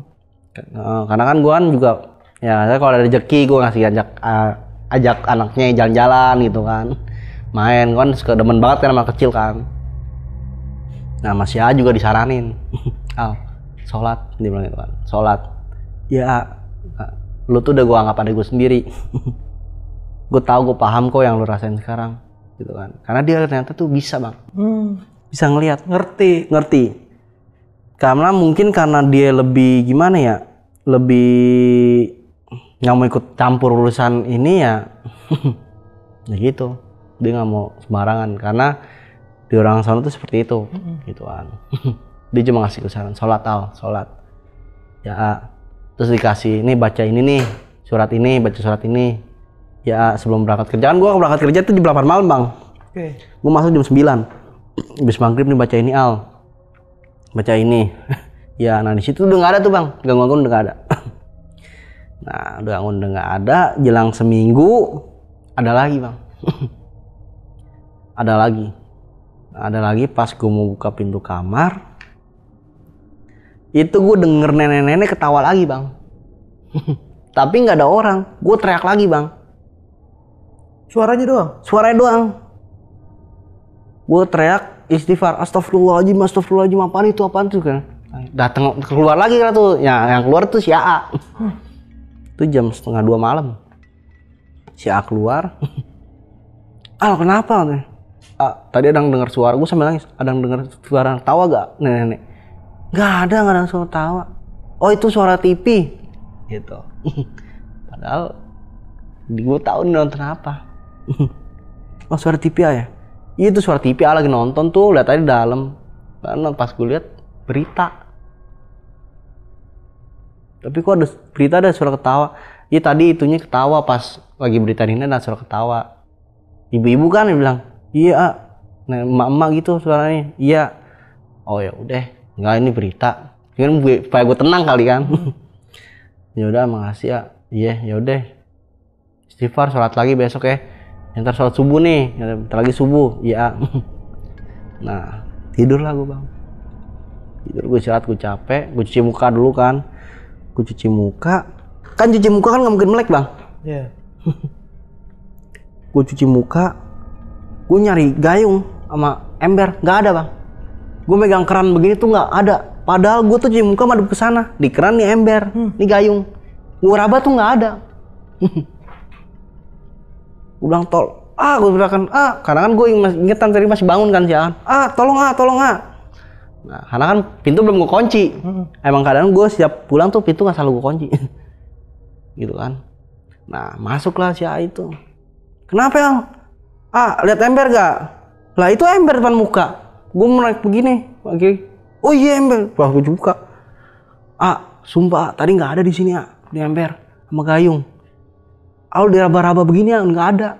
Karena kan gue kan juga, ya saya kalau ada rezeki gue ngasih ajak anaknya jalan-jalan gitu kan, main kan suka demen banget kan sama kecil kan. Nah masih A juga disaranin, Al, sholat, dia bilang gitu kan, sholat. Ya, lu tuh udah gue anggap adik gue sendiri. Gue tahu, gue paham kok yang lu rasain sekarang, gitu kan. Karena dia ternyata tuh bisa bang, bisa ngelihat, ngerti. Karena mungkin karena dia lebih gimana ya, lebih nggak mau ikut campur urusan ini ya, ya gitu. Dia nggak mau sembarangan karena di orang sana tuh seperti itu, gituan. Dia cuma ngasih saran, sholat Al, sholat. Ya, terus dikasih, ini baca ini nih, surat ini, baca surat ini. Ya sebelum berangkat kerja, kan gue berangkat kerja tuh jam 8 malam bang. Gue masuk jam 9. Habis maghrib nih baca ini Al, baca ini. Ya nah di situ udah nggak ada tuh bang, gangguan udah nggak ada. Nah udah nggak ada, jelang seminggu ada lagi bang. ada lagi pas gue mau buka pintu kamar, itu gue denger nenek-nenek ketawa lagi bang. Tapi nggak ada orang, gue teriak lagi bang. Suaranya doang. Gue teriak istighfar, astagfirullahaladzim, apaan itu kan. Datang keluar lagi kan tuh, ya, yang keluar tuh si AA. Itu jam 1:30 malam. Si AA keluar. Al kenapa? Tadi ada yang dengar suara, gue sambil nangis. Ada yang dengar suara tawa gak nenek? Gak ada suara tawa. Oh itu suara TV. Gitu. Padahal gue tahu nih nonton apa. Oh suara TV ya? Iya itu suara TV lagi nonton tuh, lihat aja di dalam. Karena pas gue lihat berita. Tapi kok ada berita ada suara ketawa. Iya tadi itunya ketawa pas lagi berita ini ada suara ketawa. Ibu-ibu kan dia bilang, iya, nah, emak-emak gitu suaranya. Iya. Oh ya udah, enggak ini berita. Kan supaya gue tenang kali kan. Ya udah makasih ya. Iya, ya udah. Istighfar, sholat lagi besok ya. Ntar sholat subuh nih, ntar lagi subuh. Iya. Nah, tidur lah gue bang. Tidur gue istirahat, gue capek. Gue cuci muka dulu kan. Gue cuci muka. Kan cuci muka kan nggak mungkin melek bang. Iya. Gue cuci muka. Gue nyari gayung sama ember, nggak ada bang. Gue megang keran begini tuh nggak ada. Padahal gue tuh cuci muka madep ke sana. Di keran nih ember, nih gayung. Gue raba tuh nggak ada. Gue bilang gue bilang karena kan gue ingetan tadi masih bangun kan jangan. Tolong. Nah, karena kan pintu belum gue kunci. Emang kadang gue setiap pulang tuh pintu nggak selalu gue kunci. Gitu kan. Nah, masuklah si A itu. Kenapa Al? Lihat ember gak? Lah itu ember depan muka. Gue naik begini. Oh iya ember. Wah, gue buka. Sumpah tadi nggak ada di sini di ember sama gayung. Al diraba-raba begini nggak ada.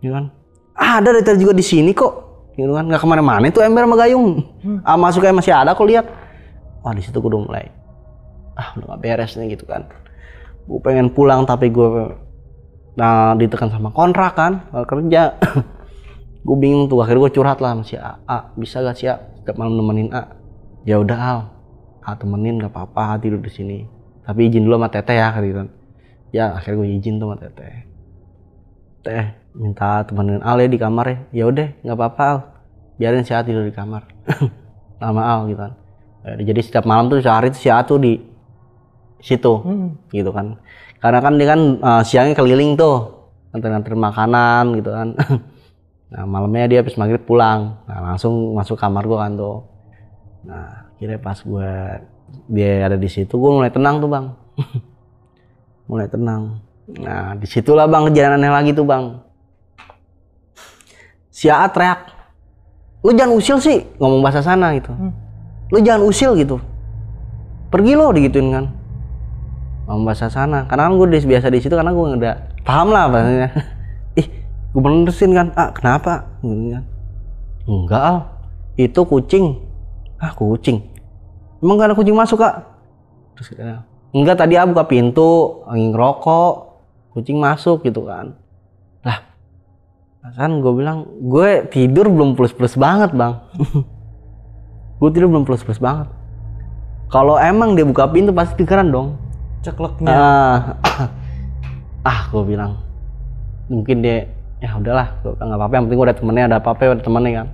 Gitu kan. Ada dari tadi juga di sini kok. Gitu kan. Nggak kemana-mana itu ember sama gayung. Masuknya masih ada kok lihat. Wah di situ gue udah mulai. Udah nggak beres nih gitu kan. Gue pengen pulang tapi gue ditekan sama kontrak kan, kerja. Gue bingung tuh, akhirnya gue curhat lah sama si A. Bisa gak sih A setiap malam nemenin A? Ya udah Al, temenin gak apa-apa, tidur di sini. Tapi izin dulu sama Teteh ya gitu. Ya akhirnya gue izin tuh sama Teteh. Teh minta temenin Al ya di kamar ya. Ya udah nggak apa-apa Al, biarin si A tidur di kamar sama Al gitu kan. Jadi setiap malam tuh sehari tuh si A tuh di situ gitu kan. Karena kan dia kan siangnya keliling tuh nganter makanan gitu kan. Nah malamnya dia habis maghrib pulang. Nah langsung masuk kamar gua kan tuh. Nah kira pas dia ada di situ gua mulai tenang tuh bang. Mulai tenang. Nah disitulah bang kejadian aneh lagi tuh bang. Si A teriak, lu jangan usil sih, ngomong bahasa sana gitu. Lu jangan usil gitu. Pergi lo digituin kan. Sama bahasa sana. Karena kan gue biasa di situ karena gue udah paham lah bahasanya. Ih, gue benerin kan. Kenapa? Gitu kan. Enggak, Al. Itu kucing. Kucing. Emang gak ada kucing masuk, Kak? Terus kita, enggak, tadi buka pintu, lagi ngerokok, kucing masuk gitu kan. Lah, kan gue bilang, gue tidur belum plus-plus banget, Bang. Gue tidur belum plus-plus banget. Kalau emang dia buka pintu pasti kedengeran dong. Cekleknya. Gue bilang, mungkin dia, ya udahlah, nggak apa-apa. Yang penting gue ada temennya, ada apa-apa, ada temennya kan.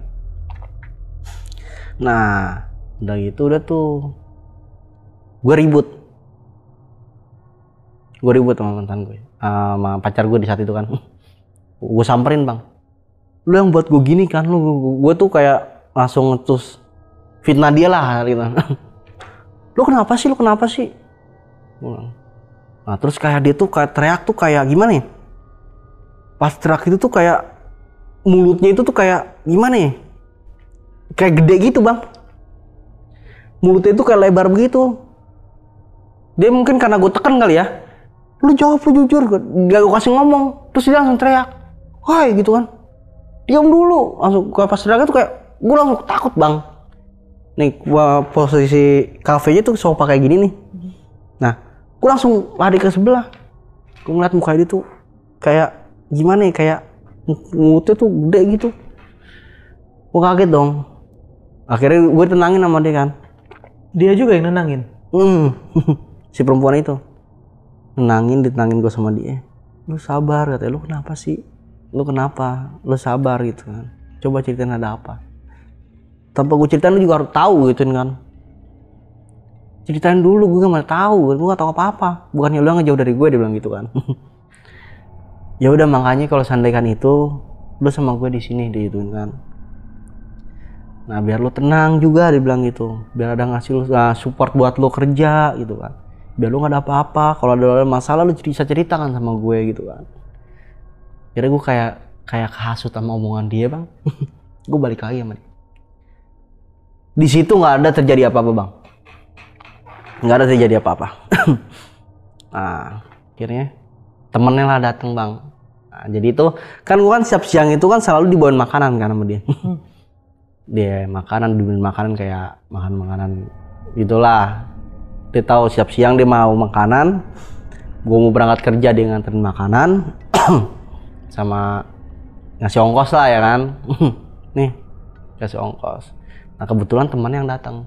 Nah, udah gitu udah tuh, gue ribut sama mantan gue, sama pacar gue di saat itu kan. Gue samperin, Bang, lu yang buat gue gini kan, gue tuh kayak langsung ngetus fitnah dia lah gitu. Lu kenapa sih? Nah terus kayak dia tuh kayak teriak tuh kayak gimana ya? Pas teriak itu tuh kayak mulutnya itu tuh kayak gimana ya? Kayak gede gitu, Bang. Mulutnya itu kayak lebar begitu. Dia mungkin karena gue tekan kali ya. Lu jawab, lu jujur. Gak gue kasih ngomong. Terus dia langsung teriak. Woi gitu kan. Diam dulu. Langsung pas teriak itu kayak gue langsung takut, Bang. Nih posisi kafenya tuh sofa kayak gini nih. Nah, gue langsung lari ke sebelah. Gue ngeliat muka dia tuh kayak gimana ya, kayak mulutnya tuh gede gitu. Gue kaget dong. Akhirnya gue tenangin sama dia kan. Dia juga yang nenangin? Si perempuan itu ditenangin gue sama dia. Lu sabar, katanya. Lu kenapa sih? Lu kenapa? Lu sabar gitu kan. Coba ceritain ada apa. Tanpa gue ceritain lu juga harus tahu gitu kan. Ceritain dulu, gue gak mau tahu, gue gak tahu apa-apa. Bukannya lu ngejauh dari gue, dia bilang gitu kan. Ya udah, makanya kalau seandainya itu lu sama gue di sini, dia gituin kan. Nah biar lu tenang juga, dia bilang gitu. Biar ada ngasih lu support buat lu kerja gitu kan. Biar lu gak ada apa-apa. Kalau ada masalah lu bisa cerita kan sama gue gitu kan. Kira gue kayak kehasut sama omongan dia, Bang. Gue balik lagi sama dia. Di situ nggak ada terjadi apa-apa, Bang. Nggak ada terjadi apa-apa. Nah akhirnya temennya lah datang, Bang. Nah, jadi itu kan gue kan setiap siang itu kan selalu dibawain makanan kan sama dia. Dia dibeliin makanan kayak makan makanan gitulah. Dia tahu siap siang dia mau makanan, gue mau berangkat kerja, dia nganterin makanan sama ngasih ongkos lah ya kan. Nih kasih ongkos. Nah kebetulan temannya yang datang.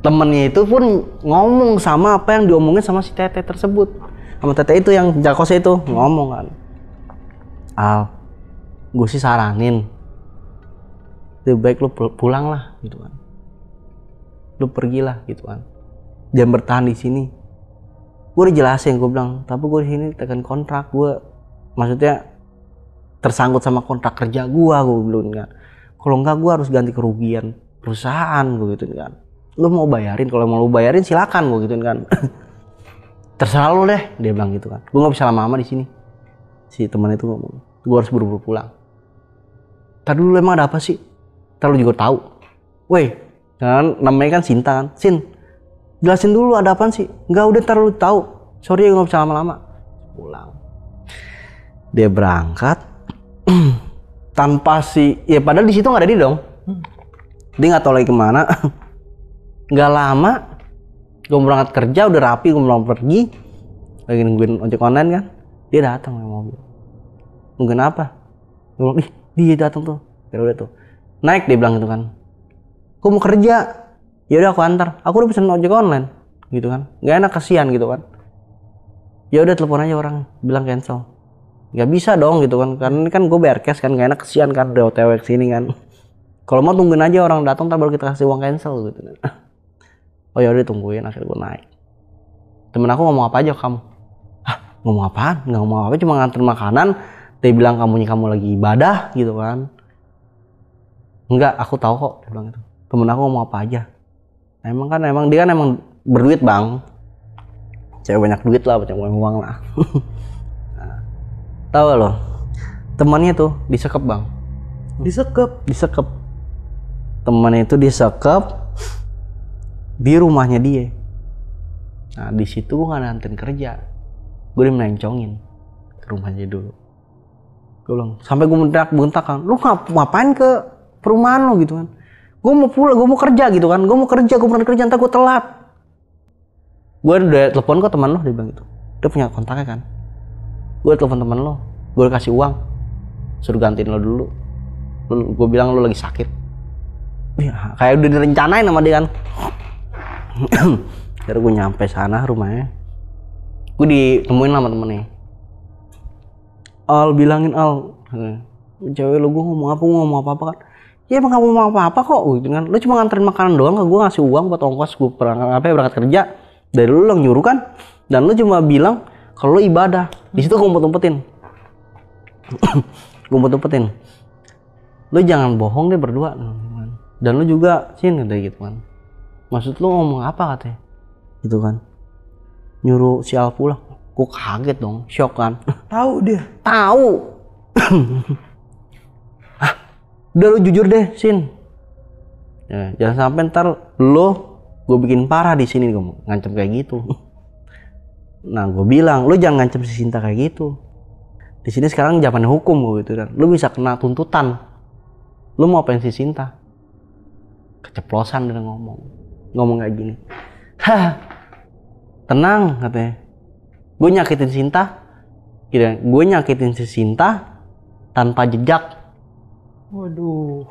Temennya itu pun ngomong sama apa yang diomongin sama si Tete tersebut. Sama Tete itu yang jakosnya itu ngomong kan. Al, gue sih saranin lebih baik lu pulang lah gitu kan. Lu pergilah gitu kan. Jangan bertahan di sini. Gue udah jelasin, gue bilang, tapi gue di sini tekan kontrak gue. Maksudnya tersangkut sama kontrak kerja gue bilang kan. Kalau enggak gue harus ganti kerugian perusahaan gue gitu kan. Lu mau bayarin, kalau mau lu bayarin silakan gue gitu kan. Terserah lu deh, dia bilang gitu kan. Gue nggak bisa lama-lama di sini. Si teman itu ngomong, gue harus buru-buru pulang. Tadi dulu emang ada apa sih? Ntar lu juga tahu. Woi, kan namanya kan Sinta kan. Sin, jelasin dulu ada apaan sih? Enggak, udah ntar lu tahu. Sorry ya, gue nggak bisa lama-lama. Pulang. Dia berangkat. Tanpa ya padahal di situ nggak ada dia dong. Dia nggak tahu lagi kemana. Nggak lama, gue berangkat kerja udah rapi, gue mau pergi, lagi nungguin ojek online kan, dia datang pakai mobil. Nungguin apa? Gue bilang, ih dia datang tuh, ya udah tuh, naik dia bilang gitu kan. Gue mau kerja, ya udah aku antar, aku udah pesen ojek online, gitu kan, nggak enak kasihan gitu kan. Ya udah telepon aja orang, bilang cancel. Nggak bisa dong gitu kan, karena ini kan gue bayar cash kan, nggak enak kasihan kan, udah OTW kesini kan. Kalau mau tungguin aja orang datang, ntar baru kita kasih uang cancel gitu kan. Oh ya udah tungguin, akhirnya gue naik. Temen aku ngomong apa aja kamu? Ngomong apaan? Nggak ngomong apa, cuma nganter makanan. Dia bilang kamu lagi ibadah gitu kan. Enggak, aku tahu kok, dia bilang gitu. Temen aku ngomong apa aja. Emang dia kan emang berduit, Bang. Cewek banyak duit lah, banyak uang lah. Nah, tahu loh, temannya tuh disekep, Bang. Disekep. Temannya itu disekep di rumahnya dia. Nah di situ gue nggak nantin kerja, gue melencongin ke rumahnya dulu. Gue bilang, sampai gue bentak kan, lu ngapain ke perumahan lo gitu kan? Gue mau pulang, gue mau kerja gitu kan, gue mau kerja, gue pernah kerja, ntar gue telat. Gue udah telepon ke teman lo, dia bilang gitu, dia punya kontaknya kan. Gue telepon teman lo, gue kasih uang, suruh gantiin lo dulu. Gue bilang lo lagi sakit. Ya, kayak udah direncanain sama dia kan. Akhirnya gue nyampe sana rumahnya, gue ditemuin sama temennya. Al, bilangin Al, cewek lu gue ngomong apa kan? Ya emang gak mau ngomong apa-apa kok, gitu kan? Lu cuma nganterin makanan doang, gue ngasih uang buat ongkos gue berangkat kerja. Dari lu yang nyuruh kan? Dan lu cuma bilang kalau lu ibadah. Di situ gue umpet-umpetin. Lu jangan bohong deh berdua. Dan lu juga Sin katanya gitu kan. Maksud lu ngomong apa katanya? Gitu kan. Nyuruh si Al pulang. Gue kaget dong, shock kan. Tahu dia. Tahu. Udah lu jujur deh, Sin. Ya, jangan sampai ntar lo gue bikin parah di sini, gue ngancem kayak gitu. Nah, gue bilang, lu jangan ngancem si Sinta kayak gitu. Di sini sekarang zaman hukum gue gitu kan. Lu bisa kena tuntutan. Lu mau apain si Sinta? Keceplosan dia ngomong kayak gini. Hah, tenang katanya. Gue nyakitin Sinta, gue nyakitin si Sinta tanpa jejak. Waduh.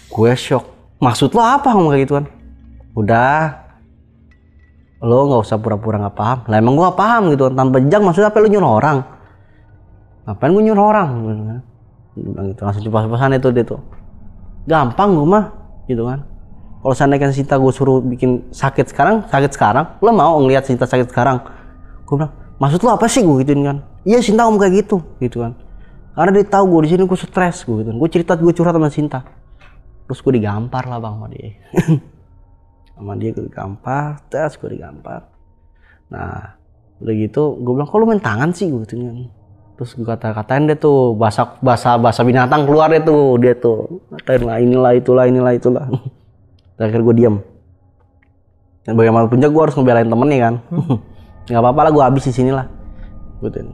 Gue shock. Maksud lo apa ngomong kayak gitu kan? Udah, lo nggak usah pura-pura nggak paham. Lah emang gue nggak paham gitu kan. Tanpa jejak maksudnya apa? Lo nyuruh orang? Ngapain gue nyuruh orang? Bilang gitu, langsung cepat-cepatan itu dia tuh. Gampang gue mah, gitu kan. Kalau seandainya Sinta gue suruh bikin sakit sekarang, lo mau ngeliat Sinta sakit sekarang? Gue bilang, maksud lo apa sih gue gituin kan? Iya Sinta ngomong kayak gitu kan. Karena dia tahu gue di sini gue stres gue gituin. Gue cerita, gue curhat sama Sinta. Terus gue digampar lah bang sama dia. Sama dia gue digampar, terus gue digampar. Nah, udah gitu gue bilang, kok lo main tangan sih gue gituin kan. Terus gue kata-katain dia tuh bahasa binatang keluar dia tuh. Katain lah inilah itulah. Akhirnya gue diam. Dan bagaimanapun juga gue harus ngebelain temennya kan. Nggak apa-apa lah gue habis di sini lah.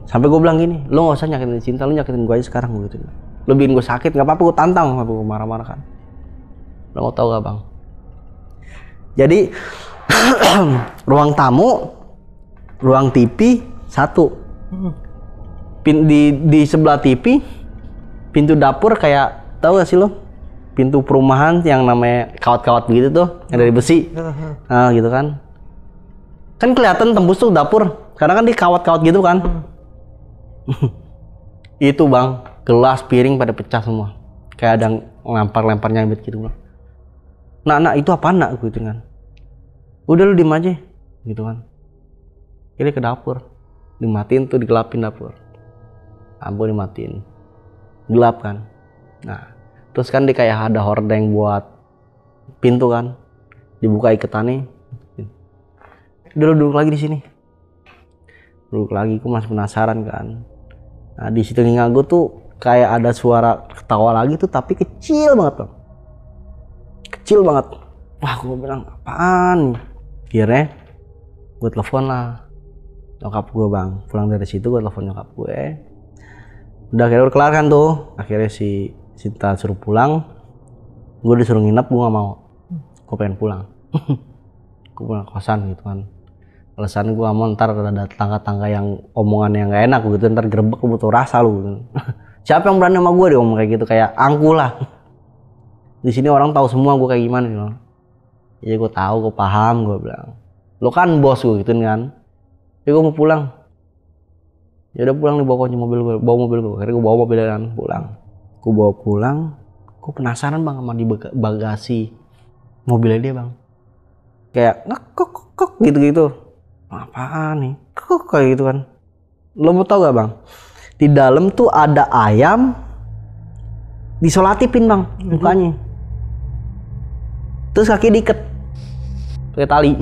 Sampai gue bilang gini, lo nggak usah nyakitin Cinta, lo nyakitin gue aja sekarang gitu. Lo bikin gue sakit, nggak apa-apa gue tantang, gue marah-marah kan. Lo mau tau gak bang? Jadi ruang tamu, ruang TV satu. Di sebelah TV, pintu dapur kayak tahu gak sih lo? Pintu perumahan yang namanya kawat-kawat begitu tuh, yang dari besi. Nah gitu kan. Kan kelihatan tembus tuh dapur. Karena kan di kawat-kawat gitu kan. Itu bang, gelas piring pada pecah semua. Kayak ada lempar-lempar nyambit gitu bang. Nak itu apa nak? Gitu kan. Udah lu diem aja. Gitu kan. Ini ke dapur. Dimatiin tuh, digelapin dapur. Lampu dimatiin. Gelap kan. Nah. Terus kan dia kayak ada hordeng buat pintu kan, dibuka iketannya. Udah lu duduk lagi di sini. Duduk lagi, gue masih penasaran kan. Nah di situ telinga gue tuh kayak ada suara ketawa lagi tuh, tapi kecil banget bang. Kecil banget. Wah gue bilang apaan? Akhirnya gue telepon lah nyokap gue bang. Pulang dari situ gue telepon nyokap gue. Udah akhirnya udah kelar kan tuh. Akhirnya si Sinta suruh pulang, gue disuruh nginep, gue gak mau. Gue pengen pulang. Gue pulang kosan gitu kan. Alasan gue gak mau ntar ada tangga-tangga yang omongan yang gak enak gitu, ntar gerebek gue butuh rasa lu gitu. Siapa yang berani sama gue dia ngomong kayak gitu, kayak angku lah. Di sini orang tahu semua gue kayak gimana gitu. Iya gue tahu, gue paham, gue bilang. Lo kan bos gue gituin kan. Ya gue mau pulang. Ya udah pulang nih, bawa kunci mobil gue, bawa mobil gue. Akhirnya gue bawa mobil kan, pulang. Gue bawa pulang, gue penasaran bang sama di bagasi mobilnya dia bang. Kayak kok gitu-gitu. Apaan nih? Kok kayak gitu kan. Lo mau tau gak bang? Di dalam tuh ada ayam disolatifin bang mukanya. Terus kaki diikat pakai tali.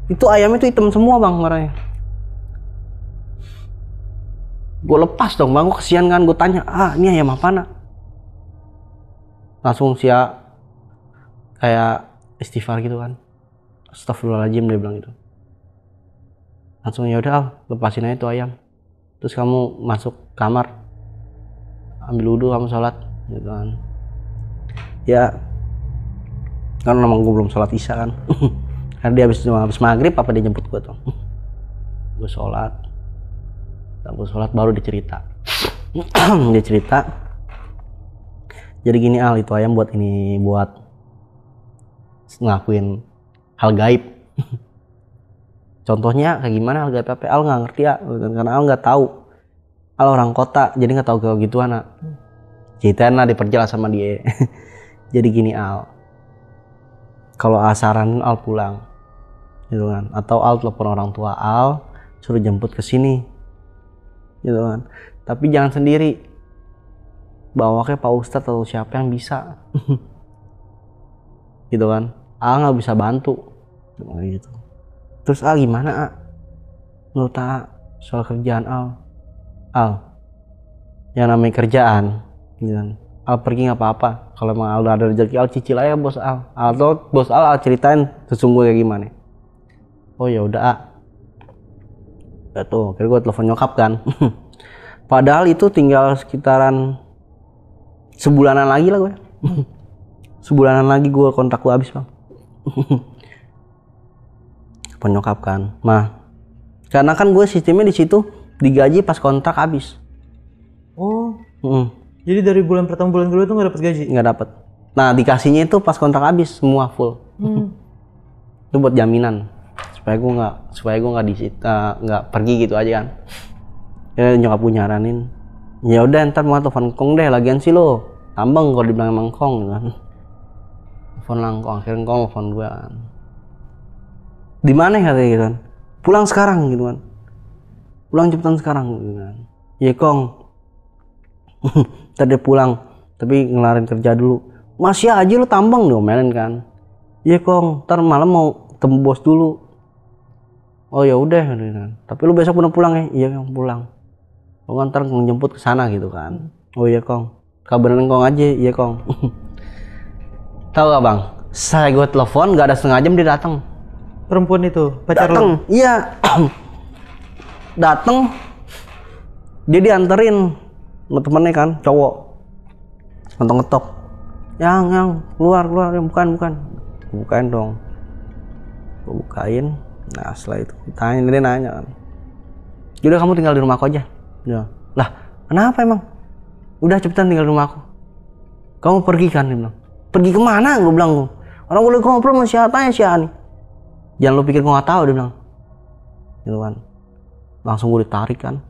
Itu ayamnya tuh hitam semua bang warnanya. Gue lepas dong bang, gue kesian kan, gue tanya, ini ayam apa nak? Langsung kayak istighfar gitu kan. Astagfirullahaladzim, dia bilang gitu. Langsung ya udah Al, lepasin aja tuh ayam, terus kamu masuk kamar, ambil wudhu, kamu sholat gitu kan. Ya karena memang gue belum sholat isya kan. Karena dia habis maghrib apa dia jemput gue tuh. Gue sholat baru dicerita. Dia cerita, jadi gini Al, itu ayam buat ngelakuin hal gaib. Contohnya kayak gimana hal gaib apa? Al nggak ngerti ya, karena Al nggak tahu. Al orang kota, jadi nggak tahu kayak gituan. Ceritain lah, diperjelas sama dia. Jadi gini Al, kalau asaran Al pulang, gitu kan? Atau Al telepon orang tua Al, suruh jemput ke sini, gitu kan? Tapi jangan sendiri, bawa ke Pak Ustadz atau siapa yang bisa, gitu kan? Al nggak bisa bantu, gitu. Terus Al gimana A? Menurut A soal kerjaan Al, yang namanya kerjaan, gitu kan? Al pergi nggak apa-apa. Kalau emang Al udah ada rezeki, Al cicil aja bos Al. Atau bos Al ceritain sesungguhnya gimana. Oh ya udah A. Ya tuh, akhirnya gue telepon nyokap kan. Padahal itu tinggal sekitaran sebulanan lagi lah gue. Sebulanan lagi gue kontrak gue habis bang. Telepon nyokap kan. Nah, karena kan gue sistemnya di situ digaji pas kontrak habis. Oh. Jadi dari bulan pertama bulan kedua tuh nggak dapat gaji? Nggak dapat. Nah dikasihnya itu pas kontrak habis semua full. Itu buat jaminan supaya gue nggak pergi gitu aja kan. Ya nyokap gue nyaranin, ya udah ntar mau telepon Kong deh, lagian sih lo tambang kalau dibilang emang Kong kan. Telepon langkong, akhirnya Kong telepon gue kan. Di mana katanya gitu kan? Pulang sekarang gitu kan. Pulang cepetan sekarang gitu kan. Ya Kong. Tadi pulang tapi ngelarin kerja dulu. Masih aja lu tambang diomelin kan. Iya Kong, ntar malam mau temu bos dulu. Oh ya udah kan. Tapi lu besok udah pulang ya? Iya Kong, pulang. Lu ntar ngejemput ke sana gitu kan. Oh iya Kong, kabarin Kong aja. Iya Kong. Tahu gak bang? Saya gue telepon gak ada setengah jam dia datang. Perempuan itu pacar dateng, lo? Iya. Dateng. Dia dianterin sama temennya kan, cowok. Ngetok-ngetok. Yang keluar, yang bukan. Bukain dong. Gue bukain. Nah setelah itu dia nanya kan. Yaudah kamu tinggal di rumahku aja. Ya. Lah kenapa emang? Udah cepetan tinggal di rumahku. Kamu pergi kan? Dia bilang. Pergi kemana? Gue bilang. Orang boleh ngobrol sama siapa nih. Jangan lu pikir gue gak tahu, dia bilang. Gitu kan. Langsung gue ditarik kan.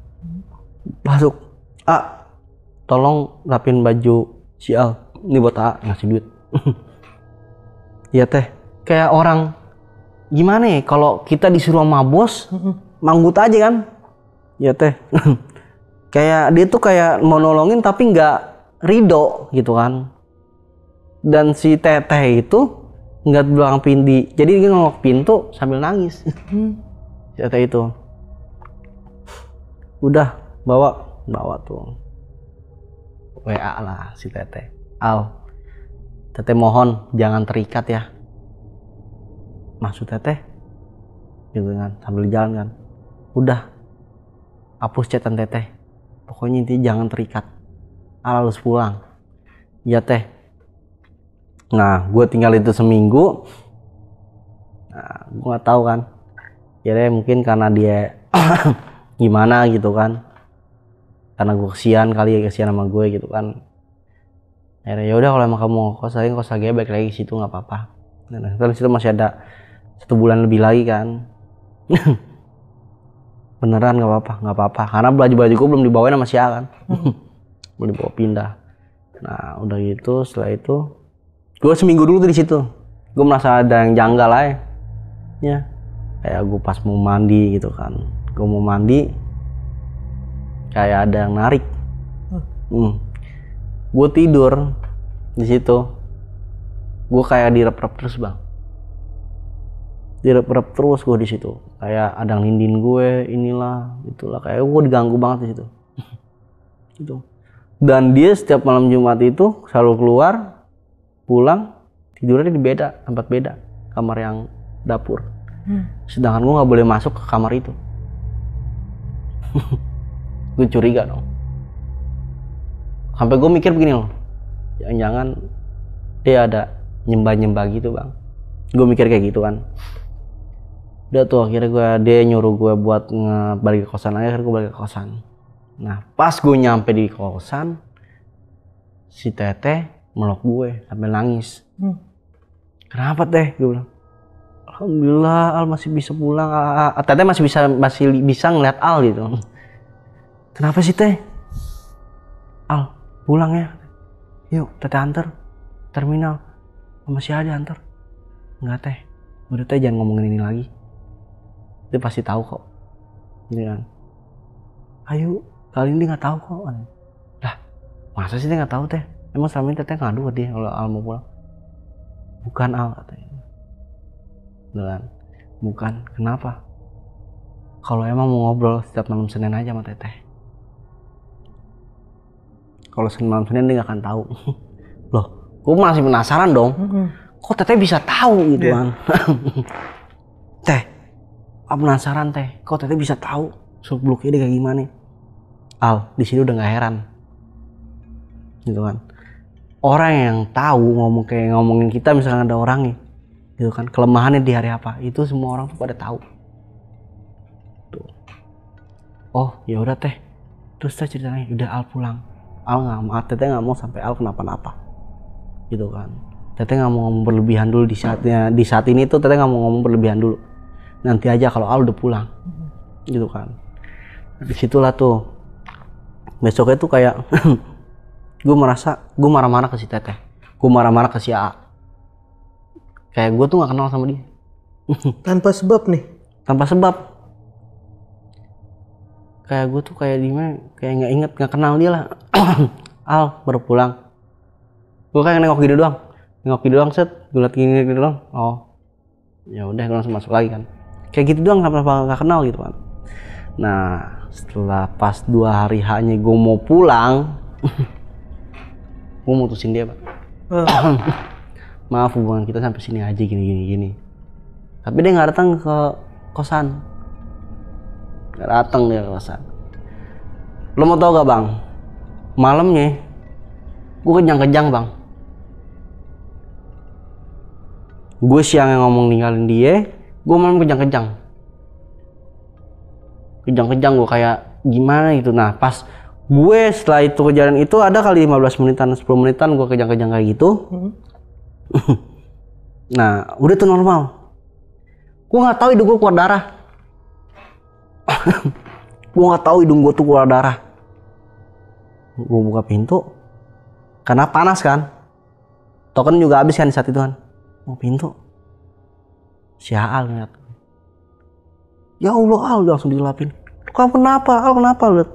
Masuk. Tolong rapin baju si Al. Ini buat A, ngasih duit. Iya teh. Kayak orang gimana ya, kalau kita disuruh sama bos manggut aja kan. Iya teh. Kayak dia tuh kayak mau nolongin tapi nggak ridho gitu kan. Dan si teteh itu nggak bilang pindi, jadi dia ngelok pintu sambil nangis. Si teteh itu udah bawa tuh WA lah si teteh. Al, teteh mohon jangan terikat ya. Maksud teteh gitu kan, sambil jalan kan. Udah hapus chatan teteh, pokoknya intinya jangan terikat. Al harus pulang. Iya teh. Nah gue tinggal itu seminggu. Nah gue nggak tahu kan, ya deh mungkin karena dia gimana gitu kan, karena gue kesian sama gue gitu kan. Akhirnya ya udah kalau emang kamu kos lagi balik lagi situ nggak apa-apa. Nah terus situ masih ada 1 bulan lebih lagi kan. Beneran nggak apa-apa karena baju gue belum dibawain sama si A kan. Belum dibawa pindah. Nah udah gitu setelah itu gue seminggu dulu tuh di situ. Gue merasa ada yang janggal aja. Ya kayak gue pas mau mandi gitu kan. Gue mau mandi kayak ada yang narik. Gue tidur di situ. Gue kayak direp-rep terus bang. Direp-rep terus gue di situ. Kayak ada yang nindin gue, inilah, itulah. Kayak gue diganggu banget di situ. Gitu. Dan dia setiap malam Jumat itu selalu keluar, pulang, tidurnya di tempat beda, kamar yang dapur. Sedangkan gue nggak boleh masuk ke kamar itu. Gue curiga dong. Sampai gue mikir begini loh, jangan-jangan dia ada nyembah gitu bang. Gue mikir kayak gitu kan. Udah tuh akhirnya dia nyuruh gue buat balik ke kosan, akhirnya gue balik ke kosan. Nah pas gue nyampe di kosan, si Teteh meluk gue sambil nangis. Kenapa Teh? Gue bilang, alhamdulillah Al masih bisa pulang. Teteh masih bisa ngeliat Al gitu. Kenapa sih Teh? Al pulang ya, yuk Teteh antar terminal. Masih ada antar. Enggak Teh, udah Teh jangan ngomongin ini lagi, dia pasti tahu kok. Gitu kan. Ayo, kali ini nggak tahu kok. Lah, masa sih Teh nggak tahu Teh? Emang selama ini Teteh ngadu ke dia kalau Al mau pulang? Bukan Al katanya. Gitu kan. Bukan, kenapa? Kalau emang mau ngobrol setiap malam Senin aja sama Teteh. Kalau malam Senin dia nggak akan tahu. Loh, gue masih penasaran dong. Kok Teteh bisa tahu gitu kan? Teh, aku penasaran Teh. Kok Teteh bisa tahu seluk-beluknya dia kayak gimana? Al, di sini udah nggak heran, gitu kan? Orang yang tahu ngomongin kita, misalkan ada orangnya, gitu kan? Kelemahannya di hari apa? Itu semua orang tuh pada tahu. Tuh. Oh, ya udah Teh. Terus Teh ceritanya, udah Al pulang. Al nggak mau, Teteh nggak mau sampai Al kenapa-napa, gitu kan? Teteh nggak mau ngomong berlebihan dulu di saat ini tuh Teteh nggak mau ngomong berlebihan dulu. Nanti aja kalau Al udah pulang, gitu kan? Disitulah tuh besoknya tuh kayak gue merasa gue marah-marah ke si Teteh, gue marah-marah ke si A. Kayak gue tuh nggak kenal sama dia. Tanpa sebab nih? Tanpa sebab. Kayak gue tuh kayak gimana? Kayak nggak kenal dia lah. Al baru pulang. Gue kayak nengok gitu doang. Set, gue liat gini doang. Oh, ya udah gue langsung masuk lagi kan. Kayak gitu doang, nggak kenal gitu kan. Nah setelah pas 2 hari hanya gue mau pulang, gue mutusin dia Pak. Maaf hubungan kita sampai sini aja gini. Tapi dia nggak datang ke kosan. Nggak datang dia ke kosan. Lo mau tau gak bang? Malamnya gue kejang-kejang bang. Gue siang yang ngomong ninggalin dia, gue malam kejang-kejang gue kayak gimana gitu. Nah pas gue setelah itu kejadian itu ada kali 15 menitan 10 menitan gue kejang-kejang kayak gitu. Nah udah tuh normal. Gue nggak tahu hidung gue keluar darah. Gue nggak tahu hidung gue tuh keluar darah. Gue buka pintu karena panas kan, token juga habis kan di saat itu kan. Mau pintu si Al ngeliat, ya Allah Al langsung digelapin. Kamu kenapa Al, kenapa lihat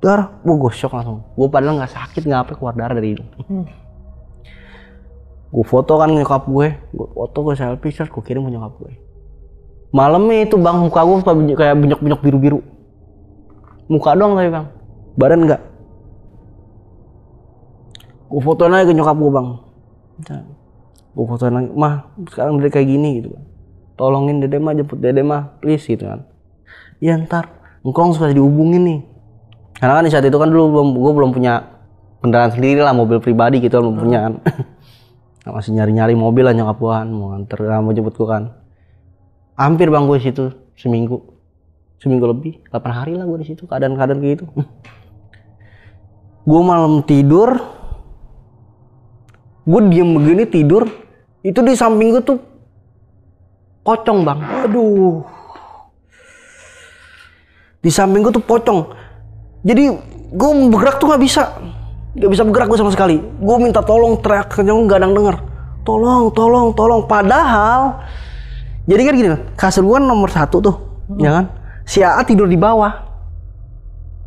darah? Gue shock langsung. Gue padahal nggak sakit, nggak apa, keluar darah dari hidung. Gue foto kan nyokap gue selfie, gue kirim ke nyokap gue. Malamnya itu bang, muka gue kayak benyok-benyok biru-biru, muka doang tapi bang, badan enggak. Gue fotoin aja ke nyokap gue bang. Gue fotoin lagi, mah sekarang dede kayak gini gitu kan, tolongin dede mah, jemput dede mah please gitu kan. Ya ntar engkong suka dihubungin nih, karena kan di saat itu kan dulu gue belum punya kendaraan sendiri lah, mobil pribadi gitu belum punya kan. Masih nyari-nyari mobil lah nyokap gue kan, mau anter, mau jemput gue kan. Hampir bang gue di situ seminggu lebih, 8 hari lah gue di situ, keadaan kayak gitu. Gue malam tidur, gue diem begini tidur, itu di samping gue tuh pocong bang. Aduh, di samping gue tuh pocong. Jadi gue bergerak tuh nggak bisa bergerak gue sama sekali. Gue minta tolong, teriak kencang, nggak ada yang denger. Tolong. Padahal jadi kan gini, kasur gue kan nomor 1 tuh, ya kan? Si AA tidur di bawah.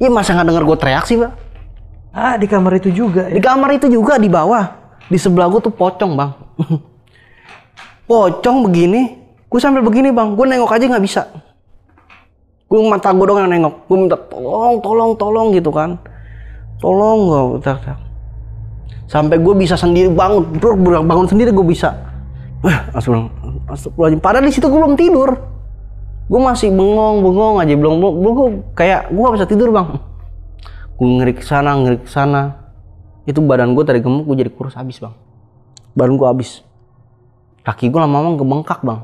Iya masa nggak denger gue teriak sih pak? Di kamar itu juga. Ya? Di kamar itu juga di bawah. Di sebelah gue tuh pocong bang. Pocong begini, gue sambil begini bang, gue nengok aja nggak bisa. Gue mata gue doang yang nengok. Gue minta tolong gitu kan. Tolong gue teriak. Sampai gue bisa sendiri bangun sendiri gue bisa. Langsung Astagfirullahaladzim. Padahal di situ gue belum tidur. Gue masih bengong aja, belum kayak gue gak bisa tidur bang. Gue ngeri ke sana. Itu badan gue tadi gemuk, gue jadi kurus habis bang. Badan gue habis. Kaki gue lama-lama ngebengkak bang.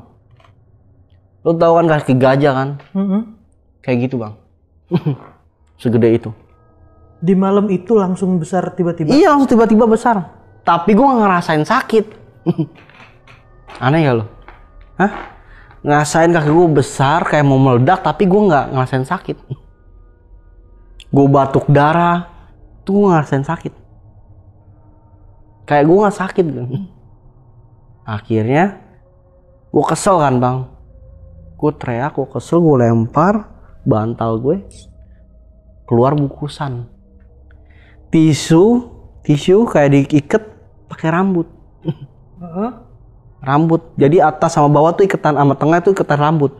Lo tau kan kaki gajah kan? Kayak gitu bang. Segede itu. Di malam itu langsung besar tiba-tiba? Iya langsung tiba-tiba besar. Tapi gue gak ngerasain sakit. Aneh ya lo? Hah? Ngerasain kaki gue besar kayak mau meledak tapi gue gak ngerasain sakit. Gue batuk darah. Tuh gue ngerasain sakit. Kayak gue gak sakit kan. Akhirnya gue kesel kan bang. Gue teriak, gue kesel, gue lempar bantal gue. Keluar bungkusan. Tisu kayak diikat pakai rambut. Rambut. Jadi atas sama bawah tuh iketan, sama tengah tuh iketan rambut.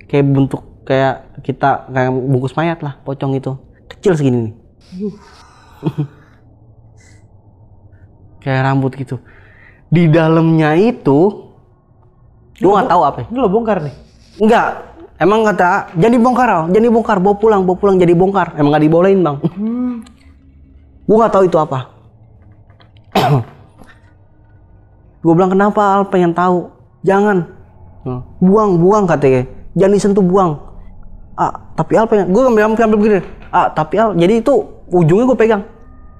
Kayak bentuk kayak bungkus mayat lah, pocong itu. Kecil segini nih. Kayak rambut gitu. Di dalamnya itu gue nggak tahu apa. Ini lo bongkar nih? Enggak. Emang kata jangan dibongkar, bawa pulang jadi bongkar. Emang nggak dibolehin bang. Gue nggak tahu itu apa. Gue bilang kenapa Al, pengen tahu. Jangan. Buang katanya. Jangan disentuh, buang. Tapi Al pengen. Gue ambil begini. Tapi Al, jadi itu ujungnya gue pegang.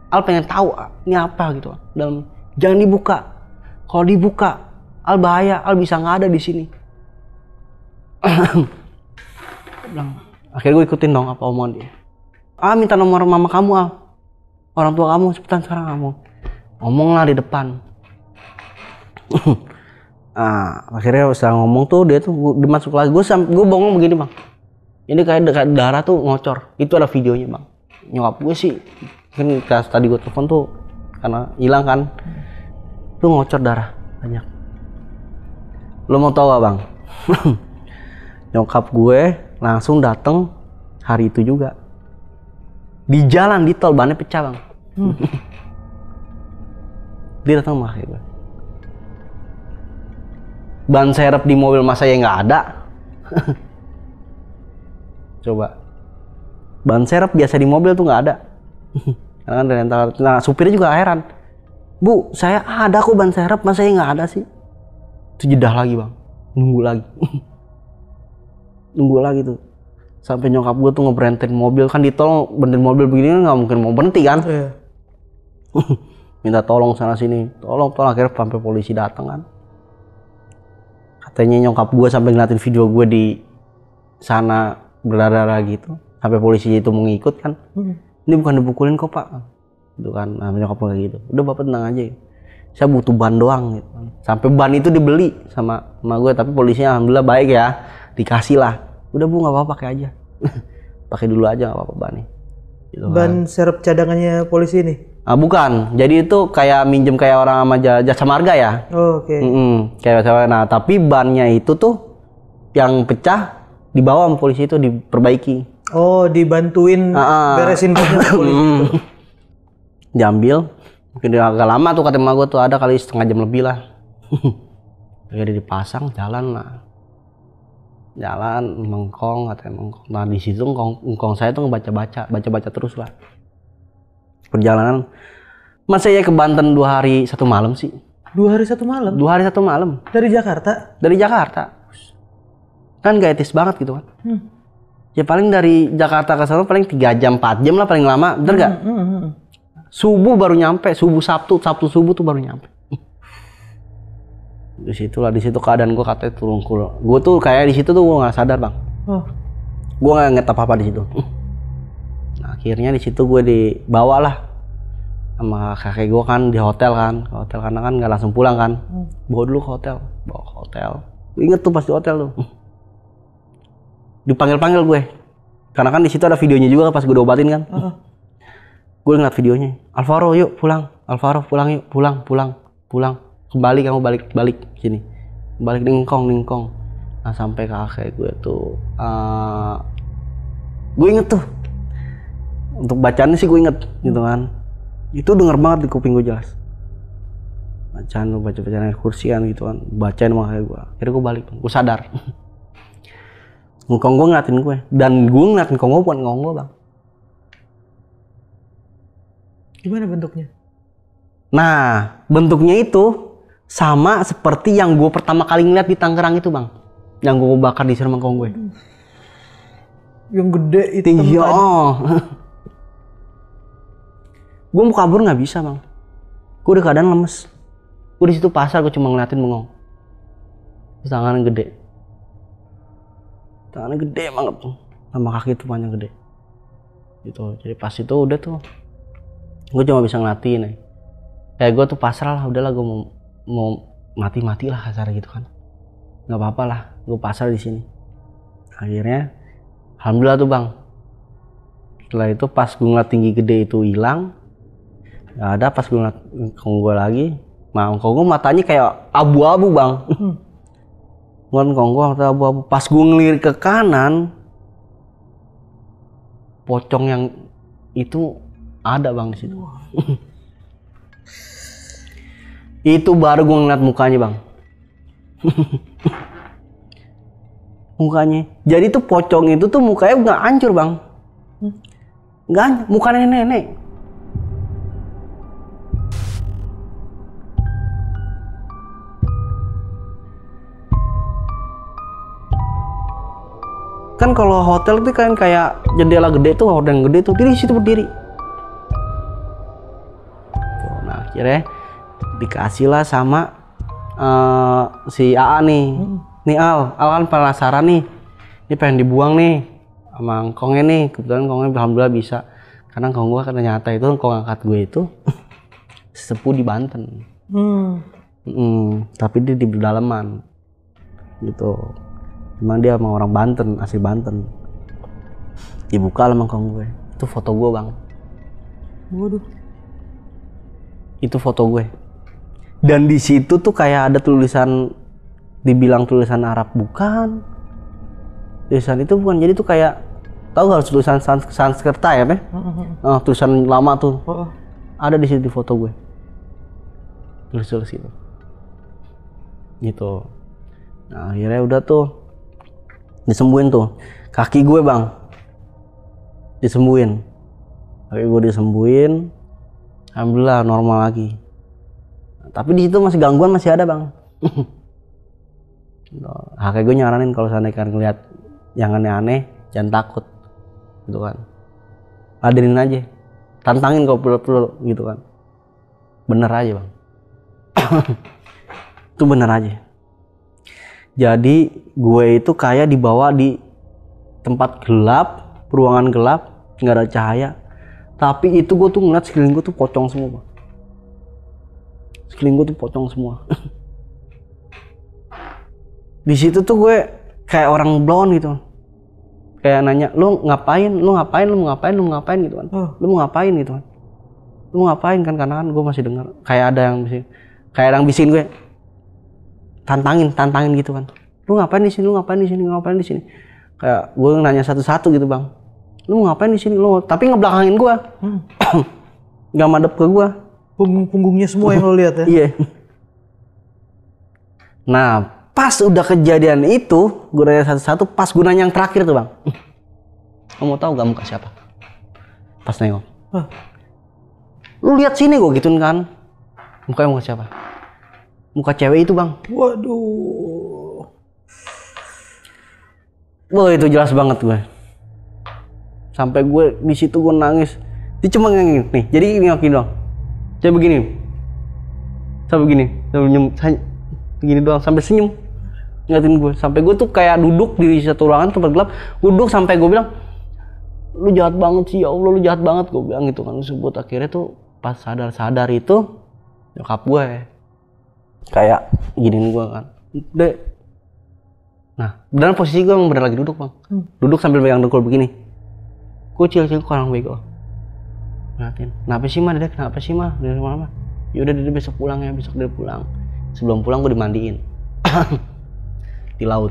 Al pengen tahu ini apa gitu. Dalam jangan dibuka. Kalau dibuka, Al bahaya. Al bisa nggak ada di sini. Akhirnya gue ikutin dong apa omongan dia. Minta nomor mama kamu Al. Orang tua kamu cepetan sekarang kamu. Ngomonglah di depan. Akhirnya setelah ngomong tuh dia tuh masuk lagi. Gue bongong begini bang. Ini kayak darah tuh ngocor. Itu ada videonya bang. Nyokap gue sih kan pas tadi gue telepon tuh karena hilang kan. Tuh ngocor darah banyak. Lo mau tahu gak bang? Nyokap gue langsung dateng hari itu juga. Di jalan di tol bannya pecah bang. Dia datang sama gue. Ban serep di mobil masa yang nggak ada. Coba. Ban serep biasa di mobil tuh nggak ada. Karena kan rental. Nah supirnya juga heran. Bu, saya ada kok ban serep, masa yang nggak ada sih? Itu jedah lagi bang. Nunggu lagi tuh. Sampai nyokap gue tuh ngeberhentiin mobil. Kan di tol berhentiin mobil begini nggak mungkin mau berhenti kan. Iya. Minta tolong sana sini. Tolong akhirnya sampai polisi datang kan. Katanya nyokap gue sampai ngeliatin video gue di sana berdarah gitu. Sampai polisi itu mau ngikut kan. Ini bukan dipukulin kok pak. Itu kan nyokap gue kayak gitu. Udah bapak tenang aja. Saya butuh ban doang gitu. Sampai ban itu dibeli sama gue. Tapi polisinya alhamdulillah baik ya. Dikasih lah. Udah bu nggak apa-apa pakai aja. Pakai dulu aja nggak apa-apa bannya. Gitu ban kan. Serep cadangannya polisi ini? Bukan. Jadi itu kayak minjem kayak orang sama jasa marga ya. Oh, oke. Kayak nah tapi bannya itu tuh yang pecah dibawa sama polisi itu diperbaiki. Oh, dibantuin beresin bannya polisi. Diambil. Mungkin dia agak lama tuh kata emak gue tuh ada kali setengah jam lebih lah. Akhirnya dipasang jalan lah. Jalan mengkong katanya mengkong. Nah di situ engkong saya tuh baca terus lah. Perjalanan masa ya ke Banten 2 hari 1 malam sih. 2 hari 1 malam? 2 hari 1 malam. Dari Jakarta? Dari Jakarta. Kan gak etis banget gitu kan. Ya paling dari Jakarta ke sana paling 3 jam 4 jam lah paling lama. Bener gak? Subuh baru nyampe. Subuh Sabtu subuh tuh baru nyampe. Di situ keadaan gue katanya turun. Gue tuh kayak di situ tuh gue nggak sadar bang. Gue nggak ngerti apa di situ. Nah, akhirnya di situ gue dibawa lah sama kakek gue kan di hotel kan. Ke hotel karena kan nggak langsung pulang kan. Bawa dulu ke hotel. Gue inget tuh pas di hotel tuh. Dipanggil gue. Karena kan di situ ada videonya juga pas gue diobatin kan. Gue ngeliat videonya. Alvaro yuk pulang. Alvaro pulang yuk. Pulang. Kembali kamu balik sini. Balik ningkong. Nah sampai kakek gue tuh gue inget tuh. Untuk bacaannya sih gue inget gitu kan. Itu denger banget di kuping gue jelas. bacaan kursian gitu kan, bacain sama kakek gue. Akhirnya gue balik, gue sadar. Kongko ngeliatin gue, dan gue ngeliatin Kongko bukan Kongko bang. Gimana bentuknya? Nah, bentuknya itu sama seperti yang gue pertama kali ngeliat di Tangerang itu bang, yang gue bakar di sama Kongko gue. Yang gede itu. Iya. Gue mau kabur nggak bisa bang, gue udah keadaan lemes. Gue di situ pasar, gue cuma ngeliatin bengong. Terus tangannya gede banget tuh, sama kaki itu panjang gede. Gitu. Jadi pas itu udah tuh, gue cuma bisa ngeliatin. Kayak gue tuh pasrah lah, udahlah gue mau mati lah kasar gitu kan. Nggak apa-apa lah, gue pasrah di sini. Akhirnya, alhamdulillah tuh bang. Setelah itu pas gue ngeliat tinggi gede itu hilang, nggak ada. Pas gue ngeliat Kongko lagi, Kongko matanya kayak abu-abu bang. Kongko atau abu-abu. Pas gue ngelirik ke kanan, pocong yang itu ada bang di situ. Itu baru gue ngeliat mukanya bang. Mukanya. Jadi tuh pocong itu tuh mukanya nggak hancur bang. Nggak, muka nenek. Kan kalau hotel itu kan kayak jendela gede tuh, hordeng gede tuh, dia di situ berdiri. Nah akhirnya dikasih lah sama si AA nih. Nih Al kan penasaran nih, ini pengen dibuang nih sama Kongnya nih. Kebetulan Kongnya alhamdulillah bisa, karena Kongnya kan ternyata itu Kong angkat gue itu sesepuh di Banten. Tapi dia di pedalaman gitu. Emang dia sama orang Banten, asli Banten. Dibuka lah sama Kong gue. Itu foto gue bang. Waduh. Itu foto gue. Dan di situ tuh kayak ada tulisan, dibilang tulisan Arab bukan. Tulisan itu bukan. Jadi tuh kayak, tahu harus tulisan Sanskerta ya, Meh? Tulisan lama tuh. Ada di situ di foto gue. Tulis gitu. Gitu. Nah akhirnya udah tuh disembuhin tuh kaki gue bang, disembuhin. Kaki gue disembuhin, alhamdulillah normal lagi. Tapi di situ masih gangguan masih ada bang. Kakek gue nyaranin kalau seandainya kan ngeliat yang aneh-aneh jangan takut, gitu kan. Ladenin aja, tantangin kalau perlu gitu kan. Bener aja bang. Itu bener aja. Jadi gue itu kayak dibawa di tempat gelap, ruangan gelap, nggak ada cahaya. Tapi itu gue tuh ngeliat sekeliling gue tuh pocong semua bang. Sekeliling gue tuh pocong semua. Di situ tuh gue kayak orang blown gitu. Kayak nanya, lu ngapain gitu kan. Lu mau ngapain gitu kan. Lu mau ngapain kan, karena kan gue masih dengar. Kayak ada yang bisikin gue. Tantangin gitu kan. Lu ngapain di sini? Kayak gue nanya satu-satu gitu bang. Lu mau ngapain di sini? Lu tapi ngebelakangin gue. Gak madep ke gue. Punggungnya semua yang lo lihat ya? Iya. Nah pas udah kejadian itu, gue nanya satu-satu. Pas gue nanya yang terakhir tuh bang. Lo mau tahu gak muka siapa? Pas nengok. Lu lihat sini gue gituin kan. Mukanya muka siapa? Muka cewek itu bang. Waduh. Wah itu jelas banget gue. Sampai gue di situ gue nangis. Dia cuma ngangin nih. Jadi ini oke dong. Saya begini. Begini doang sampai senyum. Ngatin gue. Sampai gue tuh kayak duduk di satu ruangan tempat gelap. Duduk sampai gue bilang, lu jahat banget sih ya Allah, lu jahat banget, gue bilang gitu kan. Sebut akhirnya tuh pas sadar itu nyokap gue kayak giniin gue kan. Dek. Nah, dan posisi gue emang bener lagi duduk bang. Duduk sambil pegang dengkul begini. Gue cil-cil kok orang bego. Ngatin. Kenapa sih mah Dek? Kenapa sih mah? Dari mana? Yaudah dia besok pulang ya, besok dia pulang. Sebelum pulang gue dimandiin. Di laut.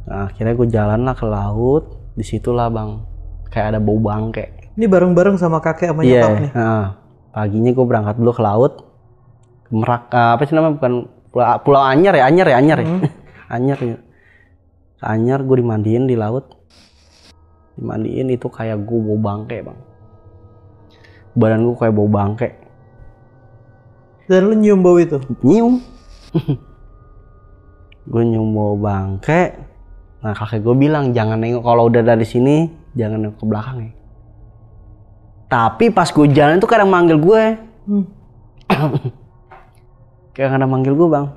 Nah, akhirnya gue jalan lah ke laut. Disitulah bang, kayak ada bau bangke. Ini bareng-bareng sama kakek sama nyokap nih? Nah, paginya gue berangkat dulu ke laut. Merak, apa sih namanya, bukan Pulau Anyar ya. Anyar ya. Anyar ya. Anyar gue dimandiin di laut. Dimandiin itu kayak gue bau bangke bang. Badan gue kayak bau bangke. Dan lu nyium bau itu? Nyium. Gue nyium bau bangke. Nah kakek gue bilang jangan nengok kalau udah dari sini, jangan nengok ke belakang ya. Tapi pas gue jalan itu kadang manggil gue. Kayak kadang manggil gue bang.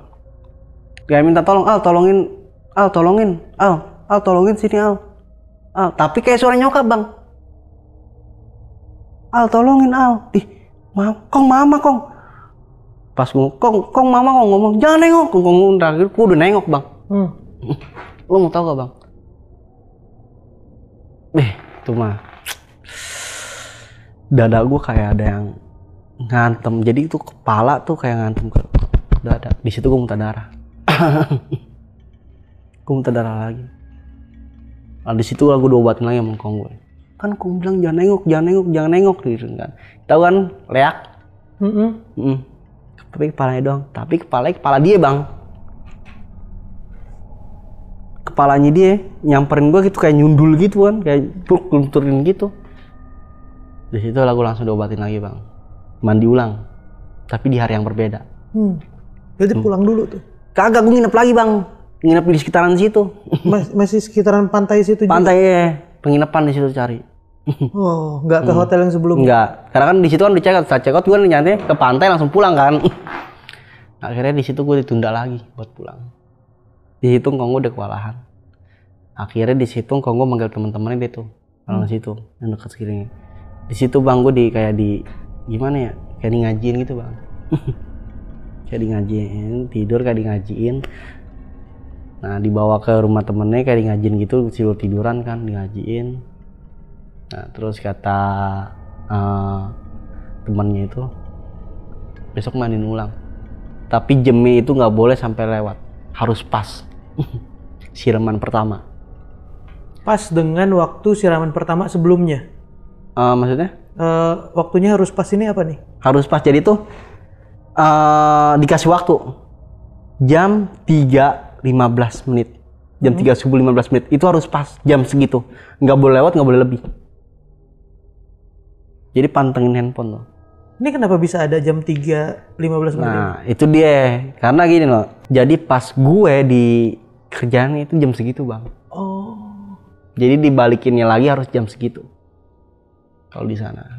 Kayak minta tolong, tolongin sini Al. Tapi kayak suara nyokap bang. Tolongin Al. Ih, mama kong. Pas kong mama kong ngomong jangan nengok. Kong terakhir gue udah nengok bang. Lo mau tau gak bang? Itu mah dada gue kayak ada yang ngantem. Jadi itu kepala tuh kayak ngantem ke dada. Di situ gue muntah darah. Gue muntah darah lagi. Nah, di situ gue diobatin lagi sama kong gue. Kan kong bilang jangan nengok gitu kan. Tahu kan leak? Tapi kepalanya doang. Tapi kepala dia bang. Kepalanya dia nyamperin gue gitu kayak nyundul gitu kan, kayak lunturin gitu. Di situ lah gue langsung diobatin lagi bang. Mandi ulang. Tapi di hari yang berbeda. Berarti pulang dulu tuh? Kagak, gue nginep lagi bang. Nginep di sekitaran situ. Masih sekitaran pantai situ juga? Pantai ya, penginapan di situ cari. Oh, nggak ke hotel yang sebelumnya? Nggak, karena kan di situ kan dicek, setelah check out gue nyatanya ke pantai langsung pulang kan. Akhirnya di situ gue ditunda lagi buat pulang. Di situ kong gue udah kewalahan. Akhirnya di situ kong gue manggil teman-temannya dia tuh, orang situ yang dekat sekeliling. Di situ bang gue gimana ya, kayak di ngajiin gitu bang. Kayak di ngajiin, tidur kayak di ngajiin. Nah dibawa ke rumah temennya kayak di ngajiin gitu, tiduran kan di ngajiin. Nah terus kata temannya itu besok mandiin ulang. Tapi jamnya itu nggak boleh sampai lewat, harus pas. Siraman pertama. Pas dengan waktu siraman pertama sebelumnya? Maksudnya? Waktunya harus pas ini apa nih? Harus pas, jadi tuh dikasih waktu jam 3.15 menit. Jam 3 subuh 15 menit itu harus pas jam segitu. Nggak boleh lewat, nggak boleh lebih. Jadi pantengin handphone tuh. Ini kenapa bisa ada jam 3.15 menit? Nah itu dia, karena gini loh. Jadi pas gue di kerjaan itu jam segitu bang. Oh. Jadi dibalikinnya lagi harus jam segitu. Kalau di sana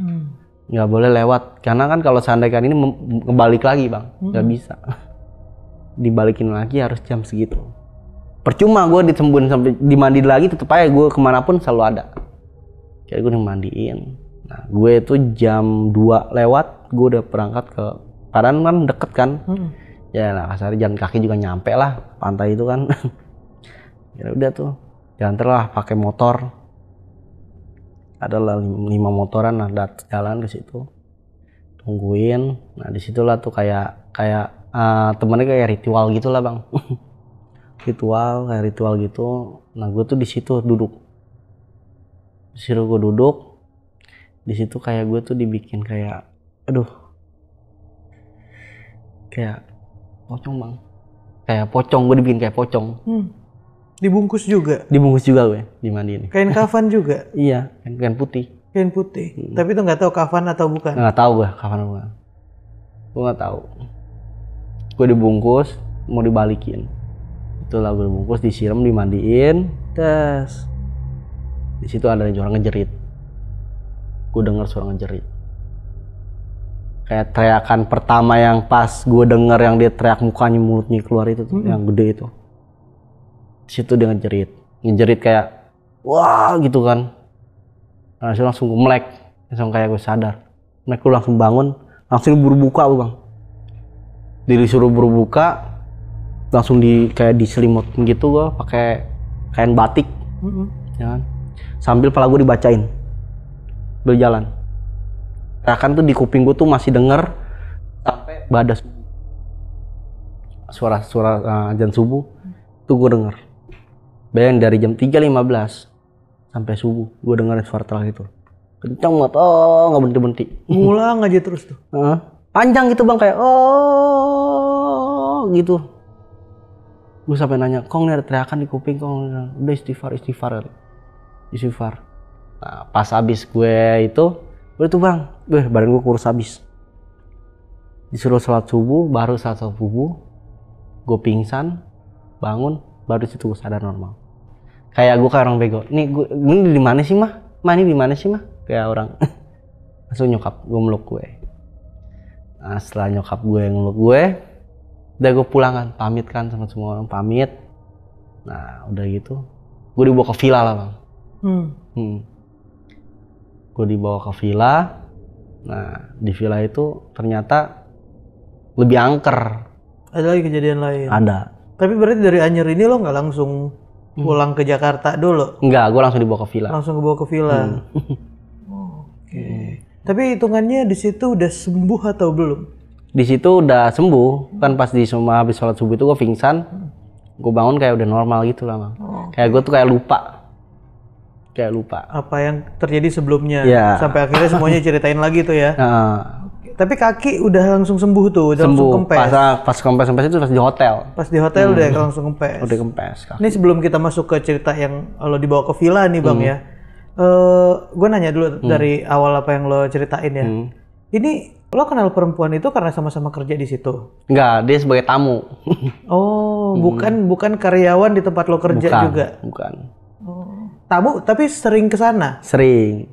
nggak boleh lewat, karena kan kalau seandainya ini ngebalik lagi bang, nggak bisa. Dibalikin lagi harus jam segitu. Percuma gue disembuhin sampai dimandi lagi, tetep aja gue kemanapun selalu ada. Kayak gue dimandiin. Nah gue itu jam 2 lewat, gue udah berangkat ke Padahal kan deket kan. Ya nah kasarnya jalan kaki juga nyampe lah pantai itu kan. Ya udah tuh diantar lah pakai motor. Adalah 5 motoran lah jalan ke situ. Tungguin. Nah disitulah tuh kayak temennya kayak ritual gitulah bang. Ritual gitu. Nah gue tuh di situ duduk. Di situ gue duduk. Di situ kayak gue tuh dibikin kayak, aduh, kayak pocong bang. Kayak pocong, gue dibikin kayak pocong. Dibungkus juga? Dibungkus juga gue, dimandiin. Kain kafan juga? Iya, kain putih. Kain putih. Tapi itu nggak tahu kafan atau bukan? Nggak tahu gue kafan atau bukan. Gue nggak tahu. Gue dibungkus, mau dibalikin. Itulah gue dibungkus, disiram, dimandiin, tes. Di situ ada suara ngejerit. Gue denger suara ngejerit. Kayak teriakan pertama yang pas gue denger yang dia teriak mukanya mulutnya keluar itu tuh, yang gede itu. Di situ dia ngejerit kayak wah gitu kan. Nah, langsung gue melek, langsung kayak gue sadar. Melek, gue langsung bangun, langsung buru buka bang. Disuruh buru buka, langsung kayak diselimutin gitu gue pakai kain batik, ya kan? Sambil pala gue dibacain, berjalan. Teriakan tuh di kuping gue tuh masih denger sampai badas. Suara azan subuh tuh gue denger. Bayangin dari jam 3.15 sampai subuh gue dengerin suara teriak itu. Kencang banget, nggak berhenti-berhenti. Ngulang aja terus tuh? Panjang gitu bang, kayak oh gitu. Gue sampai nanya, Kong ada teriakan di kuping Kong. Udah istighfar. Nah, pas abis gue itu, udah tuh bang, badan gue kurus abis. Disuruh sholat subuh, baru sholat subuh, gue pingsan, bangun, baru situ gue sadar normal. Kayak gue kayak orang bego. Ini di mana sih mah? Ini di mana sih mah? Kayak orang. Langsung nyokap gue meluk gue. Nah, setelah nyokap gue ngeluk gue, udah gue pulang kan, pamit kan sama semua orang, pamit. Nah udah gitu, gue dibawa ke villa lah bang. Gue dibawa ke villa. Nah di villa itu ternyata lebih angker. Ada lagi kejadian lain? Ada. Tapi berarti dari Anyer ini lo nggak langsung pulang ke Jakarta dulu? Enggak, gue langsung dibawa ke villa. Langsung dibawa ke villa. Oke. Tapi hitungannya di situ udah sembuh atau belum? Di situ udah sembuh kan, pas di semua habis sholat subuh itu gue pingsan, gue bangun kayak udah normal gitu lah bang. Kayak gue tuh kayak lupa apa yang terjadi sebelumnya, sampai akhirnya semuanya ceritain lagi tuh ya. Tapi kaki udah langsung sembuh tuh, udah sembuh. Langsung kempes. Pas kempes itu pas di hotel. Pas di hotel udah langsung kempes. Udah kempes. Kaki. Ini sebelum kita masuk ke cerita yang lo dibawa ke villa nih bang ya, gue nanya dulu dari awal apa yang lo ceritain ya. Ini lo kenal perempuan itu karena sama-sama kerja di situ? Enggak, dia sebagai tamu. Oh, bukan karyawan di tempat lo kerja juga? Bukan. Oh. Tamu tapi sering ke sana? Sering.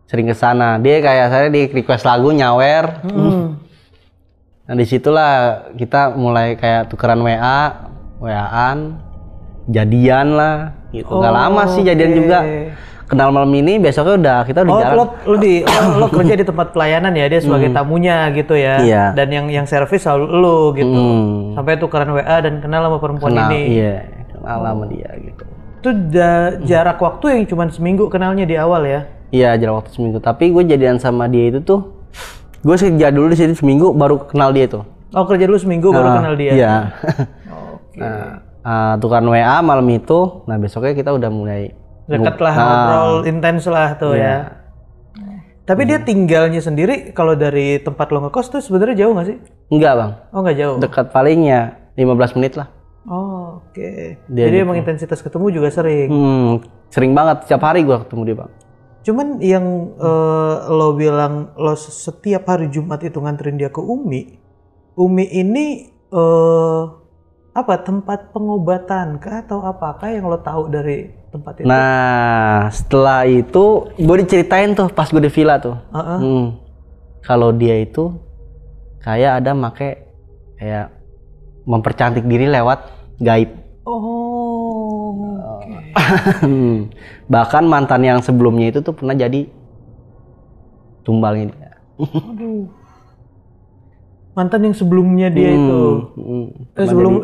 Sering ke sana. Dia kayak saya di request lagu nyawer. Nah disitulah kita mulai kayak tukeran WA-an, jadian lah. Gitu. Gak lama sih jadian juga. Kenal malam ini, besoknya kita udah jalan. Lo kerja di tempat pelayanan ya, dia sebagai tamunya gitu ya. Iya. Dan yang servis selalu lo gitu. Sampai tukeran WA dan kenal sama perempuan ini. Iya, kenal sama dia gitu. Itu jarak waktu yang cuma seminggu kenalnya di awal ya? Iya, jarak waktu seminggu. Tapi gue jadian sama dia itu tuh, gue kerja dulu di sini seminggu baru kenal dia tuh. Oh, kerja dulu seminggu baru kenal dia? Iya. Nah, tukeran WA malam itu, nah besoknya kita udah mulai dekat lah, ngobrol intens lah tuh ya. Tapi dia tinggalnya sendiri kalau dari tempat lo ngekos tuh sebenarnya jauh nggak sih? Enggak bang. Oh nggak jauh? Dekat palingnya 15 menit lah. Oh oke. Jadi gitu. Emang intensitas ketemu juga sering? Sering banget, setiap hari gua ketemu dia bang. Cuman yang lo bilang lo setiap hari Jumat itu nganterin dia ke Umi. Umi ini tempat pengobatan kah atau apakah yang lo tahu dari tempat itu? Nah, setelah itu gue diceritain tuh pas gue di villa tuh. Kalau dia itu kayak ada kayak mempercantik diri lewat gaib. Bahkan mantan yang sebelumnya itu tuh pernah jadi tumbalnya dia. Mantan yang sebelumnya dia itu?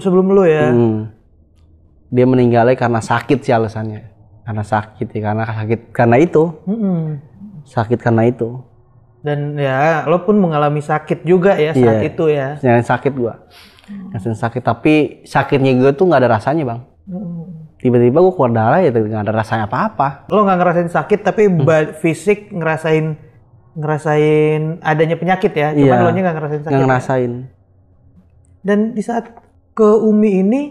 Sebelum lo ya? Dia meninggalnya karena sakit sih alasannya. Karena itu. Sakit karena itu. Dan ya lo pun mengalami sakit juga ya saat itu ya? Yang sakit gua. Yang sakit, tapi sakitnya gue tuh nggak ada rasanya bang. Tiba-tiba gue keluar darah ya nggak ada rasanya apa-apa. Lo nggak ngerasain sakit tapi fisik ngerasain adanya penyakit ya? Cuman lo nya nggak ngerasain sakit. Nggak ngerasain. Ya? Dan di saat ke Umi ini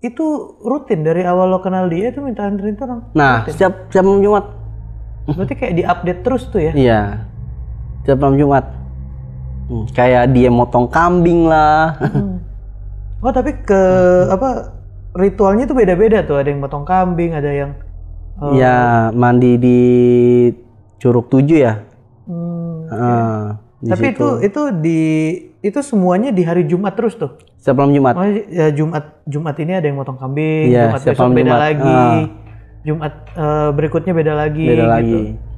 itu rutin dari awal lo kenal dia itu minta anterin tuh orang? Nah, setiap malam Jumat. Berarti kayak diupdate terus tuh ya? Iya, setiap malam Jumat. Kayak dia motong kambing lah. Oh tapi ritualnya tuh beda-beda tuh, ada yang motong kambing, ada yang ya mandi di Curug 7 ya. Tapi itu semuanya di hari Jumat terus tuh. Setiap malam Jumat. Oh ya Jumat ini ada yang motong kambing, Jumat besok beda lagi. Jumat berikutnya beda lagi. Gitu.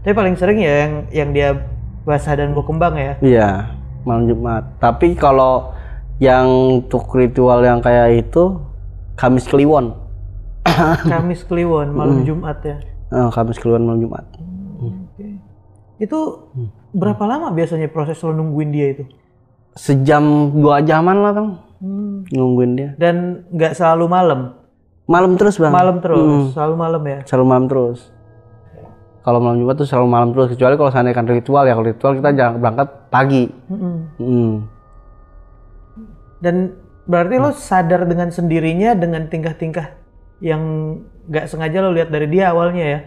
Tapi paling sering ya yang dia basah dan bau kembang ya. Iya, malam Jumat. Tapi kalau yang untuk ritual yang kayak itu Kamis Kliwon. Kamis Kliwon malam Jumat ya. Kamis Kliwon malam Jumat. Okay. Itu berapa lama biasanya proses lo nungguin dia itu? Sejam 2 jaman lah bang. Nungguin dia. Dan nggak selalu malam? Malam terus bang. Malam terus, selalu malam ya? Selalu malam terus. kalau malam Jumat tuh selalu malam terus, kecuali kalau seandainya kan ritual ya. Kalau ritual kita jangan berangkat pagi. Dan berarti lo sadar dengan sendirinya dengan tingkah-tingkah yang nggak sengaja lo lihat dari dia awalnya ya.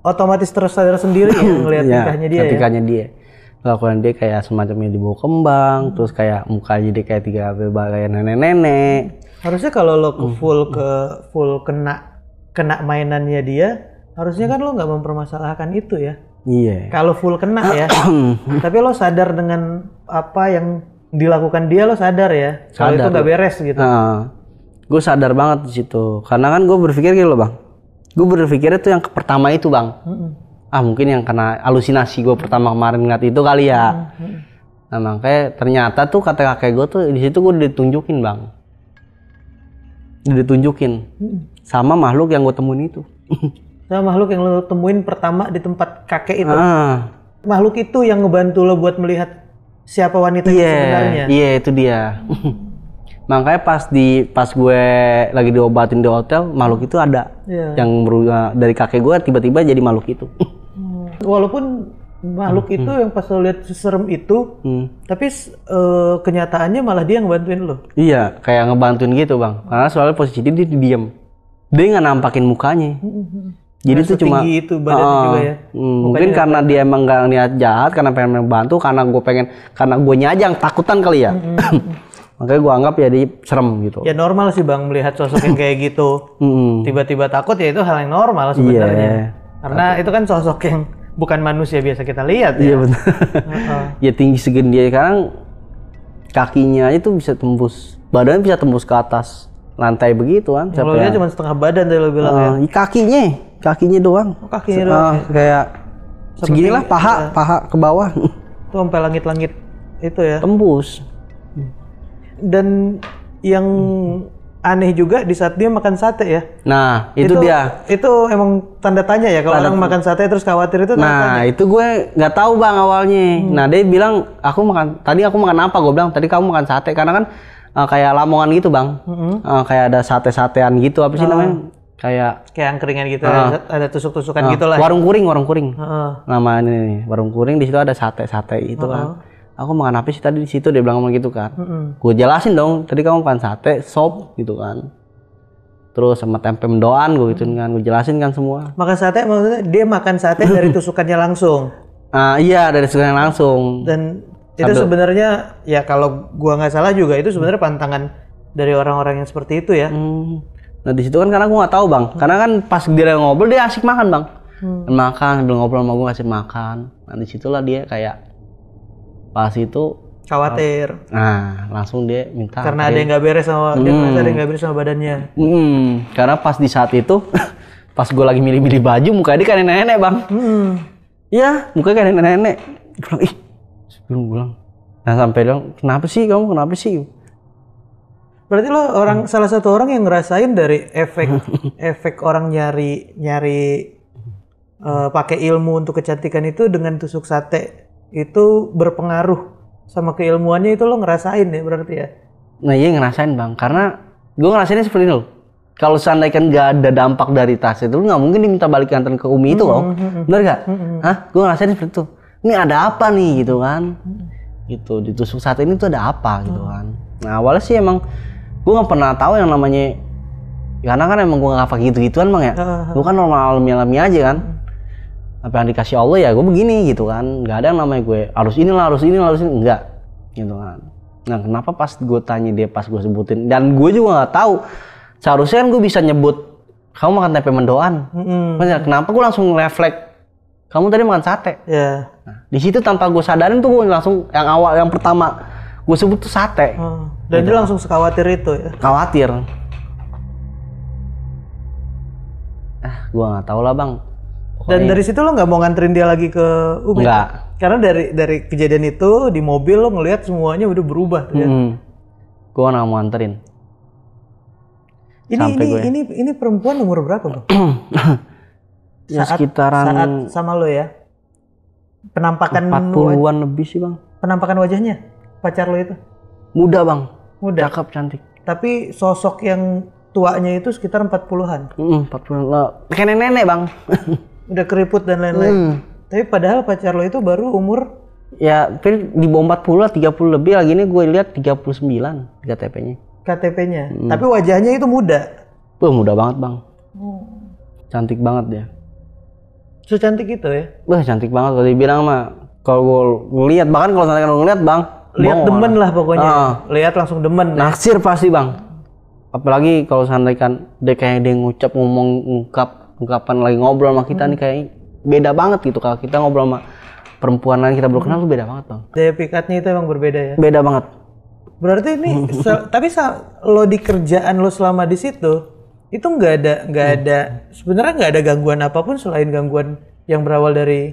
Otomatis terus sadar sendiri ya ngelihat tingkahnya dia. Tingkahnya dia. Kelakuan dia kayak semacamnya dibawa kembang, terus kayak mukanya dia kayak kayak nenek-nenek. Harusnya kalau lo full kena mainannya dia, harusnya kan lo nggak mempermasalahkan itu ya. Iya. Kalau full kena ya. Tapi lo sadar dengan apa yang dilakukan dia, lo sadar ya. Kalau itu nggak beres gitu. Gue sadar banget di situ. Karena kan gue berpikir gitu loh bang. Gue berpikir itu yang pertama itu bang. Mungkin yang kena halusinasi gue pertama kemarin ngeliat itu kali ya. Nah makanya ternyata tuh kata kakek gue tuh di situ gue ditunjukin bang. Ditunjukin sama makhluk yang gue temuin itu. Sama makhluk yang lo temuin pertama di tempat kakek itu. Makhluk itu yang ngebantu lo buat melihat siapa wanita itu sebenarnya. Iya itu dia. Makanya pas gue lagi diobatin di hotel, makhluk itu ada. Yang dari kakek gue tiba-tiba jadi makhluk itu. Walaupun makhluk itu yang pas lo lihat serem itu, tapi kenyataannya malah dia ngebantuin lo. Iya, kayak ngebantuin gitu bang. Karena soalnya posisi dia diem. Dia nggak nampakin mukanya. Jadi itu cuma itu badannya juga ya. Mungkin karena dia emang nggak niat jahat, karena pengen membantu, karena gue aja yang takutan kali ya. Makanya gue anggap ya dia serem gitu. Ya normal sih bang melihat sosok yang kayak gitu. Tiba-tiba takut ya itu hal yang normal sebenarnya. Karena itu kan sosok yang bukan manusia biasa kita lihat ya. Iya benar. Ya tinggi segini dia sekarang, kakinya itu bisa tembus, badannya bisa tembus ke atas lantai begitu kan. Kalau dia cuma setengah badan tadi lo bilang ya. Kakinya doang. Kakinya doang. Kayak seginilah paha ke bawah. Tuh sampai langit-langit itu ya. Tembus. Dan yang aneh juga di saat dia makan sate ya. Nah, itu dia. Itu emang tanda tanya ya kalau orang makan sate terus khawatir itu tanda tanya. Nah, itu gue nggak tahu bang awalnya. Nah, dia bilang tadi aku makan apa? Gue bilang tadi kamu makan sate karena kan kayak lamongan gitu bang. Kayak ada sate-satean gitu apa sih namanya? Kayak angkringan gitu, ada tusuk-tusukan gitulah. Warung kuring. Namanya nih, warung kuring di situ ada sate-sate itu kan. Aku makan apa sih tadi di situ, dia bilang gitu kan. Gue jelasin dong, tadi kamu makan sate, sop gitu kan. Terus sama tempe mendoan gue gituin kan, gue jelasin kan semua. Makan sate maksudnya dia makan sate dari tusukannya langsung. Iya, dari tusukannya langsung. Dan itu sebenarnya ya kalau gua nggak salah juga itu sebenarnya pantangan dari orang-orang yang seperti itu ya. Nah di situ kan karena gue nggak tahu bang, karena kan pas dia ngobrol dia asik makan bang. Makan sambil ngobrol sama gue ngasih makan. Nah disitulah dia kayak pas itu khawatir. Nah langsung dia minta. Karena ada yang nggak beres sama dia, merasa ada yang nggak beres sama badannya. Karena pas di saat itu, pas gue lagi milih-milih baju, mukanya dia kayak nenek-nenek bang. Iya, mukanya kayak nenek-nenek. Bilang belum pulang. Nah sampai bilang kenapa sih? Berarti lo salah satu orang yang ngerasain dari efek orang nyari pakai ilmu untuk kecantikan itu dengan tusuk sate itu berpengaruh sama keilmuannya, itu lo ngerasain ya berarti ya? Nah iya ngerasain bang, karena gue ngerasainnya seperti ini loh. Kalau seandainya kan gak ada dampak dari tas itu, lo nggak mungkin diminta balik anterin ke Umi itu loh, bener gak? Gue ngerasain seperti itu. Ini ada apa nih gitu kan? Gitu ditusuk sate ini tuh ada apa gitu kan? Nah awalnya sih emang gue nggak pernah tahu yang namanya, karena kan emang gue nggak pakai gitu-gituan bang ya. Gue kan normal alami aja kan. Apa yang dikasih Allah ya gue begini gitu kan. Nggak ada yang namanya gue harus ini enggak gitu kan. Nah kenapa pas gue tanya dia, pas gue sebutin, dan gue juga nggak tahu. Seharusnya kan gue bisa nyebut kamu makan tempe mendoan. Kenapa gue langsung refleks kamu tadi makan sate. Nah, di situ tanpa gue sadarin tuh gue langsung yang pertama gue sebut tuh sate. Dan dia langsung sekhawatir itu ya? Khawatir. Gue nggak tahu lah bang. Pokoknya... Dan dari situ lo nggak mau nganterin dia lagi ke Umi? Nggak. Karena dari kejadian itu di mobil lo ngelihat semuanya udah berubah tuh ya? Gue nggak mau nganterin. Ini perempuan umur berapa bang? Ya sekitaran saat sama lo ya? Penampakan 40-an lebih sih bang. Penampakan wajahnya pacar lo itu? Muda bang. Muda? Cakep, cantik. Tapi sosok yang tuanya itu sekitar 40-an? 40-an lah. Kayak nenek bang. Udah keriput dan lain-lain. Tapi padahal pacar lo itu baru umur ya di bawah 40 lah, 30 lebih lagi ini gue lihat 39 KTP-nya. KTP-nya. Tapi wajahnya itu muda. Wah, muda banget, Bang. Cantik banget dia. Secantik itu ya? Wah, cantik banget kalau dibilang mah. Kalau gue ngeliat, bahkan kalau misalkan lo ngeliat, Bang, lihat demen lah pokoknya. Lihat langsung demen. Naksir pasti, Bang. Apalagi kalau seandainya dia kayak dia ungkapan lagi ngobrol sama kita nih, kayak beda banget gitu. Kalau kita ngobrol sama perempuan lain kita baru kenal tuh beda banget, Bang. Daya pikatnya itu emang berbeda ya? Beda banget. Berarti ini tapi lo di kerjaan lo selama di situ itu nggak ada sebenarnya nggak ada gangguan apapun selain gangguan yang berawal dari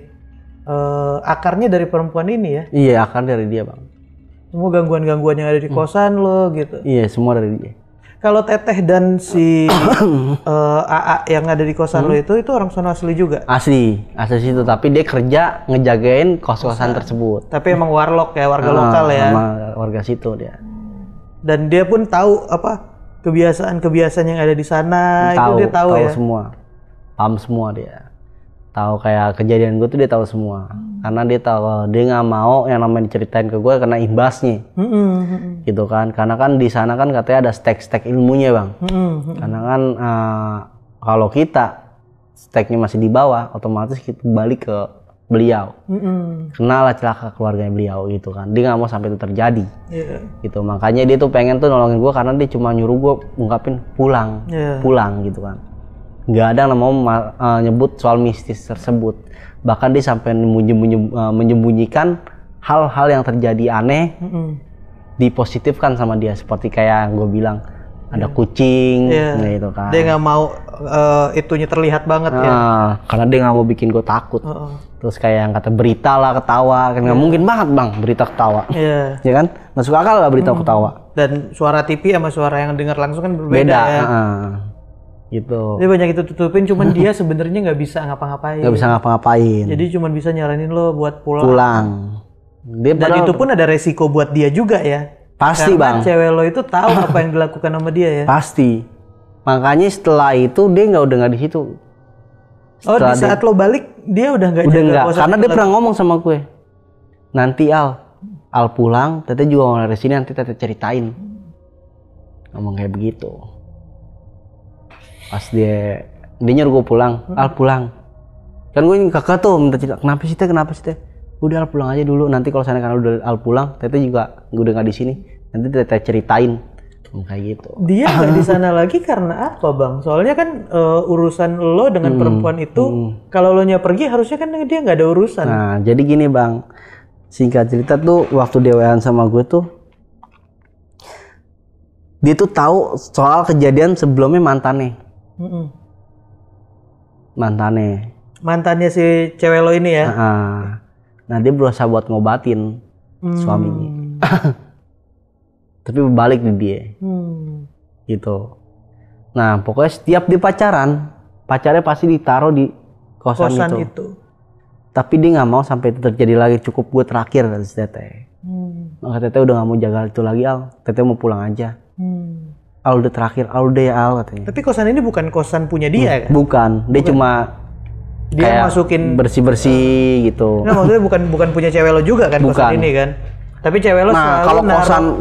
akarnya dari perempuan ini ya? Iya, akar dari dia, Bang. Semua gangguan-gangguan yang ada di kosan lo gitu? Iya, semua dari dia. Kalau Teteh dan si AA yang ada di kosan lo itu orang sono asli juga? Asli situ, tapi dia kerja ngejagain kos-kosan tersebut. Tapi emang warlock ya, warga lokal ya? Sama warga situ dia. Dan dia pun tahu apa kebiasaan-kebiasaan yang ada di sana, itu dia tahu ya? Tahu semua, paham semua dia. Tahu kayak kejadian gue tuh dia tahu semua. Karena dia tahu dia nggak mau yang namanya diceritain ke gue karena imbasnya. Gitu kan. Karena kan di sana kan katanya ada stek ilmunya, Bang. Karena kan kalau kita steknya masih di bawah, otomatis kita balik ke beliau. Kenalah celaka keluarganya beliau gitu kan. Dia nggak mau sampai itu terjadi. Gitu. Makanya dia tuh pengen tuh nolongin gue karena dia cuma nyuruh gue ungkapin pulang gitu kan. Nggak ada yang mau nyebut soal mistis tersebut. Bahkan dia sampai menyembunyikan hal-hal yang terjadi aneh dipositifkan sama dia, seperti kayak gue bilang ada kucing gitu kan. Dia nggak mau itunya terlihat banget ya. Karena dia nggak mau bikin gue takut. Terus kayak yang kata berita lah ketawa, kan nggak mungkin banget, Bang, berita ketawa. Ya kan, masuk akal lah berita ketawa. Dan suara TV sama suara yang dengar langsung kan berbeda ya. Gitu. Dia banyak itu tutupin, cuman dia sebenarnya nggak bisa ngapa-ngapain. Nggak bisa ngapa-ngapain. Jadi cuman bisa nyaranin lo buat pulang. Dia dan itu pun ada resiko buat dia juga ya. Pasti, karena Bang. Cewek lo itu tahu apa yang dilakukan sama dia ya. Pasti. Makanya setelah itu dia udah nggak di situ. Di saat lo balik dia udah nggak. Udah nggak. Karena dia pernah ngomong sama gue. Nanti Al pulang, Teteh juga mau dari sini, nanti Teteh ceritain. Ngomong kayak begitu. Pas dia nyuruh gue pulang, Al pulang. Kan gue kakak tuh minta cerita, kenapa sih Teh? Udah Al pulang aja dulu, nanti kalau sana kan udah Al pulang, Teteh juga udah nggak di sini, nanti Teteh ceritain. Kayak gitu. Dia nggak di sana lagi karena apa, Bang? Soalnya kan urusan lo dengan perempuan itu, kalau lo nya pergi harusnya kan dia nggak ada urusan. Nah, jadi gini, Bang. Singkat cerita tuh waktu dia WA sama gue tuh, dia tuh tahu soal kejadian sebelumnya mantannya. Mantannya si cewek lo ini ya. Nah dia berusaha buat ngobatin suaminya. Tapi balik di dia. Gitu. Nah pokoknya setiap dia pacarnya pasti ditaruh di kosan itu. Tapi dia nggak mau sampai itu terjadi lagi, cukup gue terakhir dari Teteh. Maka Teteh udah nggak mau jaga itu lagi, Al. Teteh mau pulang aja. Al udah terakhir, Al udah ya Al katanya. Tapi kosan ini bukan kosan punya dia kan? Bukan, dia cuma dia kayak masukin bersih-bersih gitu. Nah maksudnya bukan punya cewek lo juga kan kosan ini kan? Tapi cewek lo nah kalau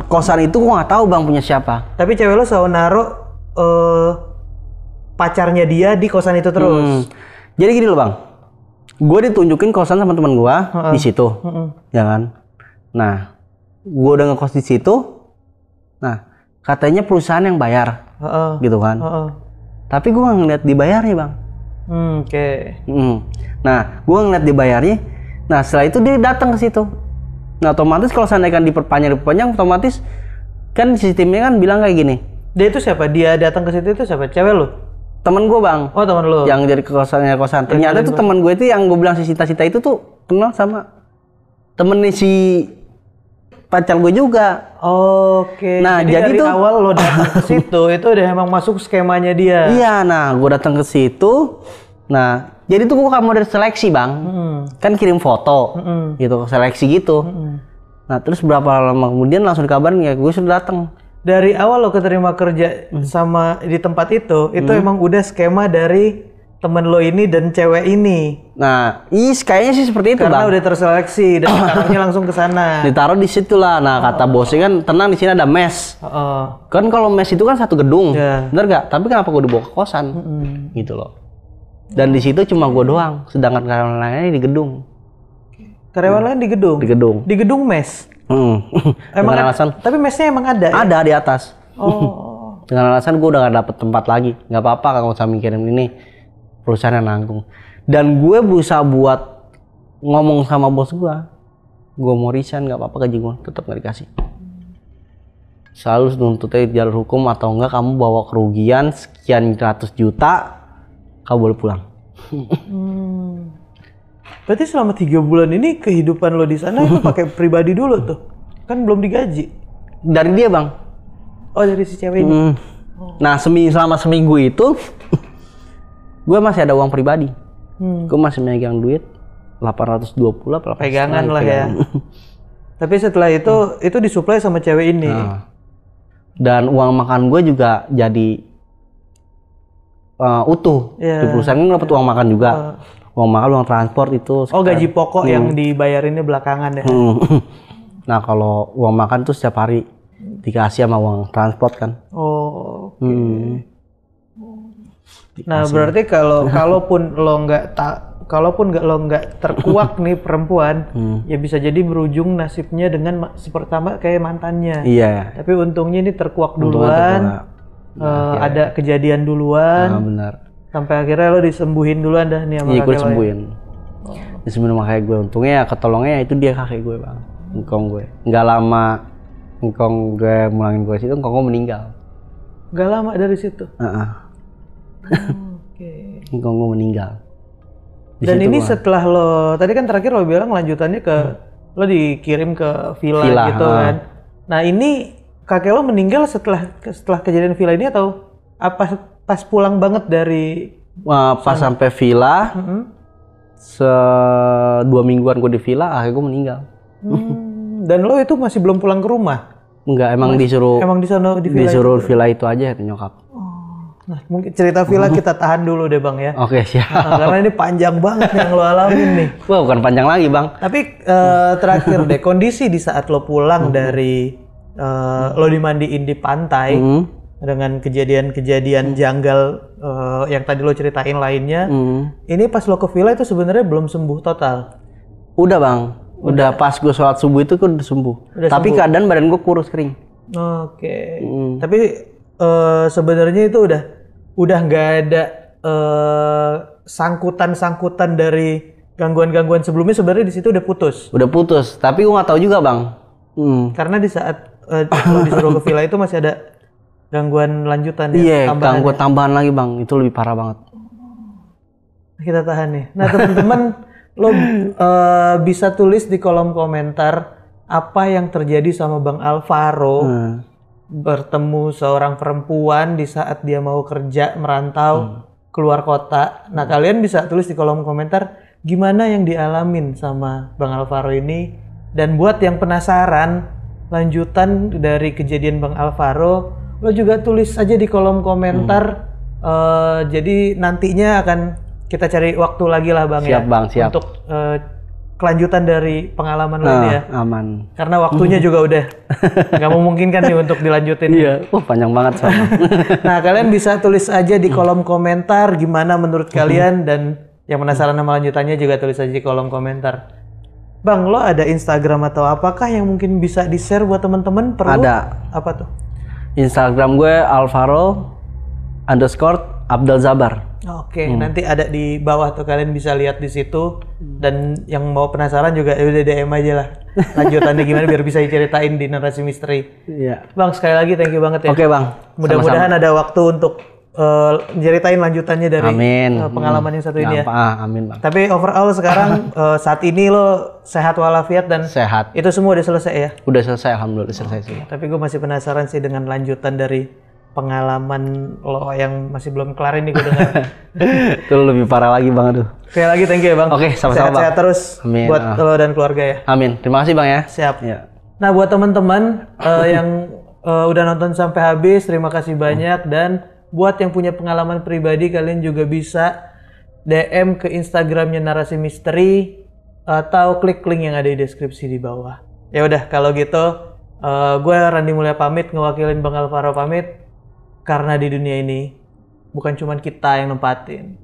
kosan itu gua nggak tahu, Bang, punya siapa. Tapi cewek lo selalu naruh pacarnya dia di kosan itu terus. Jadi gini loh, Bang. Gue ditunjukin kosan sama teman gue di situ, ya kan? Nah, gue udah ngekos di situ. Nah, katanya perusahaan yang bayar, gitu kan? Tapi gue nggak ngeliat dibayarnya, Bang. Oke. Nah, gue ngeliat dibayarnya. Nah, setelah itu dia datang ke situ. Nah, otomatis kalau seandainya kan diperpanjang, otomatis kan sistemnya kan bilang kayak gini. Dia itu siapa? Dia datang ke situ itu siapa? Cewek lo? Temen gue, Bang. Oh, temen lo. Yang dari kosan. Ternyata tuh temen gue itu yang gue bilang si Sita itu tuh kenal sama temennya si pacar gue juga. Oke. Nah, jadi dari tuh awal lo datang ke situ itu udah emang masuk skemanya dia. Iya, nah gue datang ke situ. Nah, jadi tuh gue kan model seleksi, Bang. Kan kirim foto, gitu, seleksi gitu. Nah, terus berapa lama kemudian langsung dikabarin ya gue sudah datang. Dari awal lo keterima kerja sama di tempat itu emang udah skema dari temen lo ini dan cewek ini. Nah, kayaknya sih seperti itu, Karena Bang. udah terseleksi dan ditaruhnya langsung ke sana. Ditaruh di situ lah. Nah, kata bosnya kan, tenang di sini ada mes. Kan kalau mes itu kan satu gedung, bener gak? Tapi kenapa gue dibawa ke kosan? Gitu loh. Dan di situ cuma gue doang, sedangkan karyawan lainnya di gedung. Karyawan lain di gedung? Di gedung. Di gedung mes? Dengan alasan, tapi mesnya emang ada ya? Ada di atas. Oh. Dengan alasan gue udah gak dapet tempat lagi. Gak apa-apa, gak usah mikirin ini. Perusahaan yang nanggung. Dan gue berusaha buat ngomong sama bos gue mau resign, gak apa-apa, gaji gue tetap gak dikasih. Selalu nuntutnya jalur hukum, atau enggak kamu bawa kerugian sekian ratus juta, kamu boleh pulang. Berarti selama 3 bulan ini kehidupan lo di sana itu pakai pribadi dulu tuh? Kan belum digaji? Dari dia, Bang. Oh, dari si cewek ini? Nah, selama seminggu itu gue masih ada uang pribadi. Gue masih megang duit 820 apa pegangan lah ya. Tapi setelah itu disuplai sama cewek ini. Dan uang makan gue juga jadi utuh. Di perusahaan ini dapat uang makan juga. Uang makan, uang transport itu sekitar, gaji pokok yang dibayarinnya belakangan ya. Nah, kalau uang makan tuh setiap hari dikasih sama uang transport kan. Oh. Okay. Nah, berarti kalaupun lo nggak terkuak nih perempuan, ya bisa jadi berujung nasibnya dengan seperti kayak mantannya. Iya. Tapi untungnya ini terkuak duluan, ada kejadian duluan. Benar. Sampai akhirnya lo disembuhin duluan dah nih sama kakek lo. Iya, gue disembuhin. Disembuhin sama kakek gue. Untungnya ya ketolongnya itu dia kakek gue, Bang. Engkong gue. Nggak lama engkong gue mulangin gue situ, engkong gue meninggal. Nggak lama dari situ? Oke. Engkong gue meninggal. Dan ini setelah lo, tadi kan terakhir lo bilang lanjutannya ke lo dikirim ke villa gitu kan. Nah, ini kakek lo meninggal setelah kejadian villa ini atau apa pas pulang banget dari pas sampai villa, 2 mingguan gue di villa, akhirnya gue meninggal. Dan lo itu masih belum pulang ke rumah? Enggak, emang disuruh di villa disuruh itu? Villa itu aja ya nyokap. Nah, mungkin cerita villa kita tahan dulu deh, Bang ya. Oke, siap. Karena ini panjang banget yang lo alamin nih. Wah, bukan panjang lagi, Bang. Tapi terakhir deh, kondisi di saat lo pulang dari lo dimandiin di pantai dengan kejadian-kejadian janggal yang tadi lo ceritain lainnya. Ini pas lo ke villa itu sebenarnya belum sembuh total. Udah, Bang. Udah pas gue sholat subuh itu udah sembuh. Tapi keadaan badan gue kurus kering. Oke. Tapi sebenarnya itu udah nggak ada sangkutan dari gangguan-gangguan sebelumnya, sebenarnya di situ udah putus. Udah putus, tapi gue nggak tahu juga, Bang. Karena di saat lo disuruh ke villa itu masih ada gangguan lanjutan ya. Iya, gangguan tambahan lagi, Bang. Itu lebih parah banget. Kita tahan nih. Nah, teman-teman, lo bisa tulis di kolom komentar apa yang terjadi sama Bang Alvaro. Bertemu seorang perempuan di saat dia mau kerja merantau keluar kota. Nah, kalian bisa tulis di kolom komentar gimana yang dialamin sama Bang Alvaro ini. Dan buat yang penasaran lanjutan dari kejadian Bang Alvaro, lo juga tulis aja di kolom komentar. Jadi nantinya akan kita cari waktu lagi lah, Bang. Siap, Bang, siap. Untuk kelanjutan dari pengalaman lo ini ya. Aman. Karena waktunya juga udah nggak memungkinkan nih untuk dilanjutin. Iya, panjang banget soalnya. Nah, kalian bisa tulis aja di kolom komentar gimana menurut kalian, dan yang penasaran sama lanjutannya juga tulis aja di kolom komentar. Bang, lo ada Instagram atau apakah yang mungkin bisa di-share buat teman-teman? Ada. Apa tuh? Instagram gue Alvaro_Abdelzabar. Oke, nanti ada di bawah tuh, kalian bisa lihat di situ. Dan yang mau penasaran juga udah DM aja lah lanjutannya gimana biar bisa diceritain di Narasi Misteri. Iya. Bang, sekali lagi thank you banget ya. Oke, Bang. Mudah-mudahan ada waktu untuk ceritain lanjutannya dari pengalaman yang satu ini ya. Amin, Bang. Tapi overall sekarang saat ini lo sehat walafiat dan sehat. Itu semua udah selesai ya? Udah selesai, alhamdulillah selesai sih. Tapi gue masih penasaran sih dengan lanjutan dari pengalaman lo yang masih belum kelar ini gue dengar. Itu lebih parah lagi, Bang. Aduh. Sekali lagi thank you ya, Bang. Oke, sama-sama, Bang. Sehat-sehat terus. Amin. Buat lo dan keluarga ya. Amin. Terima kasih, Bang ya. Siap. Ya. Nah, buat teman-teman yang udah nonton sampai habis, terima kasih banyak. Dan buat yang punya pengalaman pribadi, kalian juga bisa DM ke Instagramnya Narasi Misteri atau klik link yang ada di deskripsi di bawah. Ya udah kalau gitu gue Randy Mulya pamit ngewakilin Bang Alvaro pamit karena di dunia ini bukan cuma kita yang nempatin,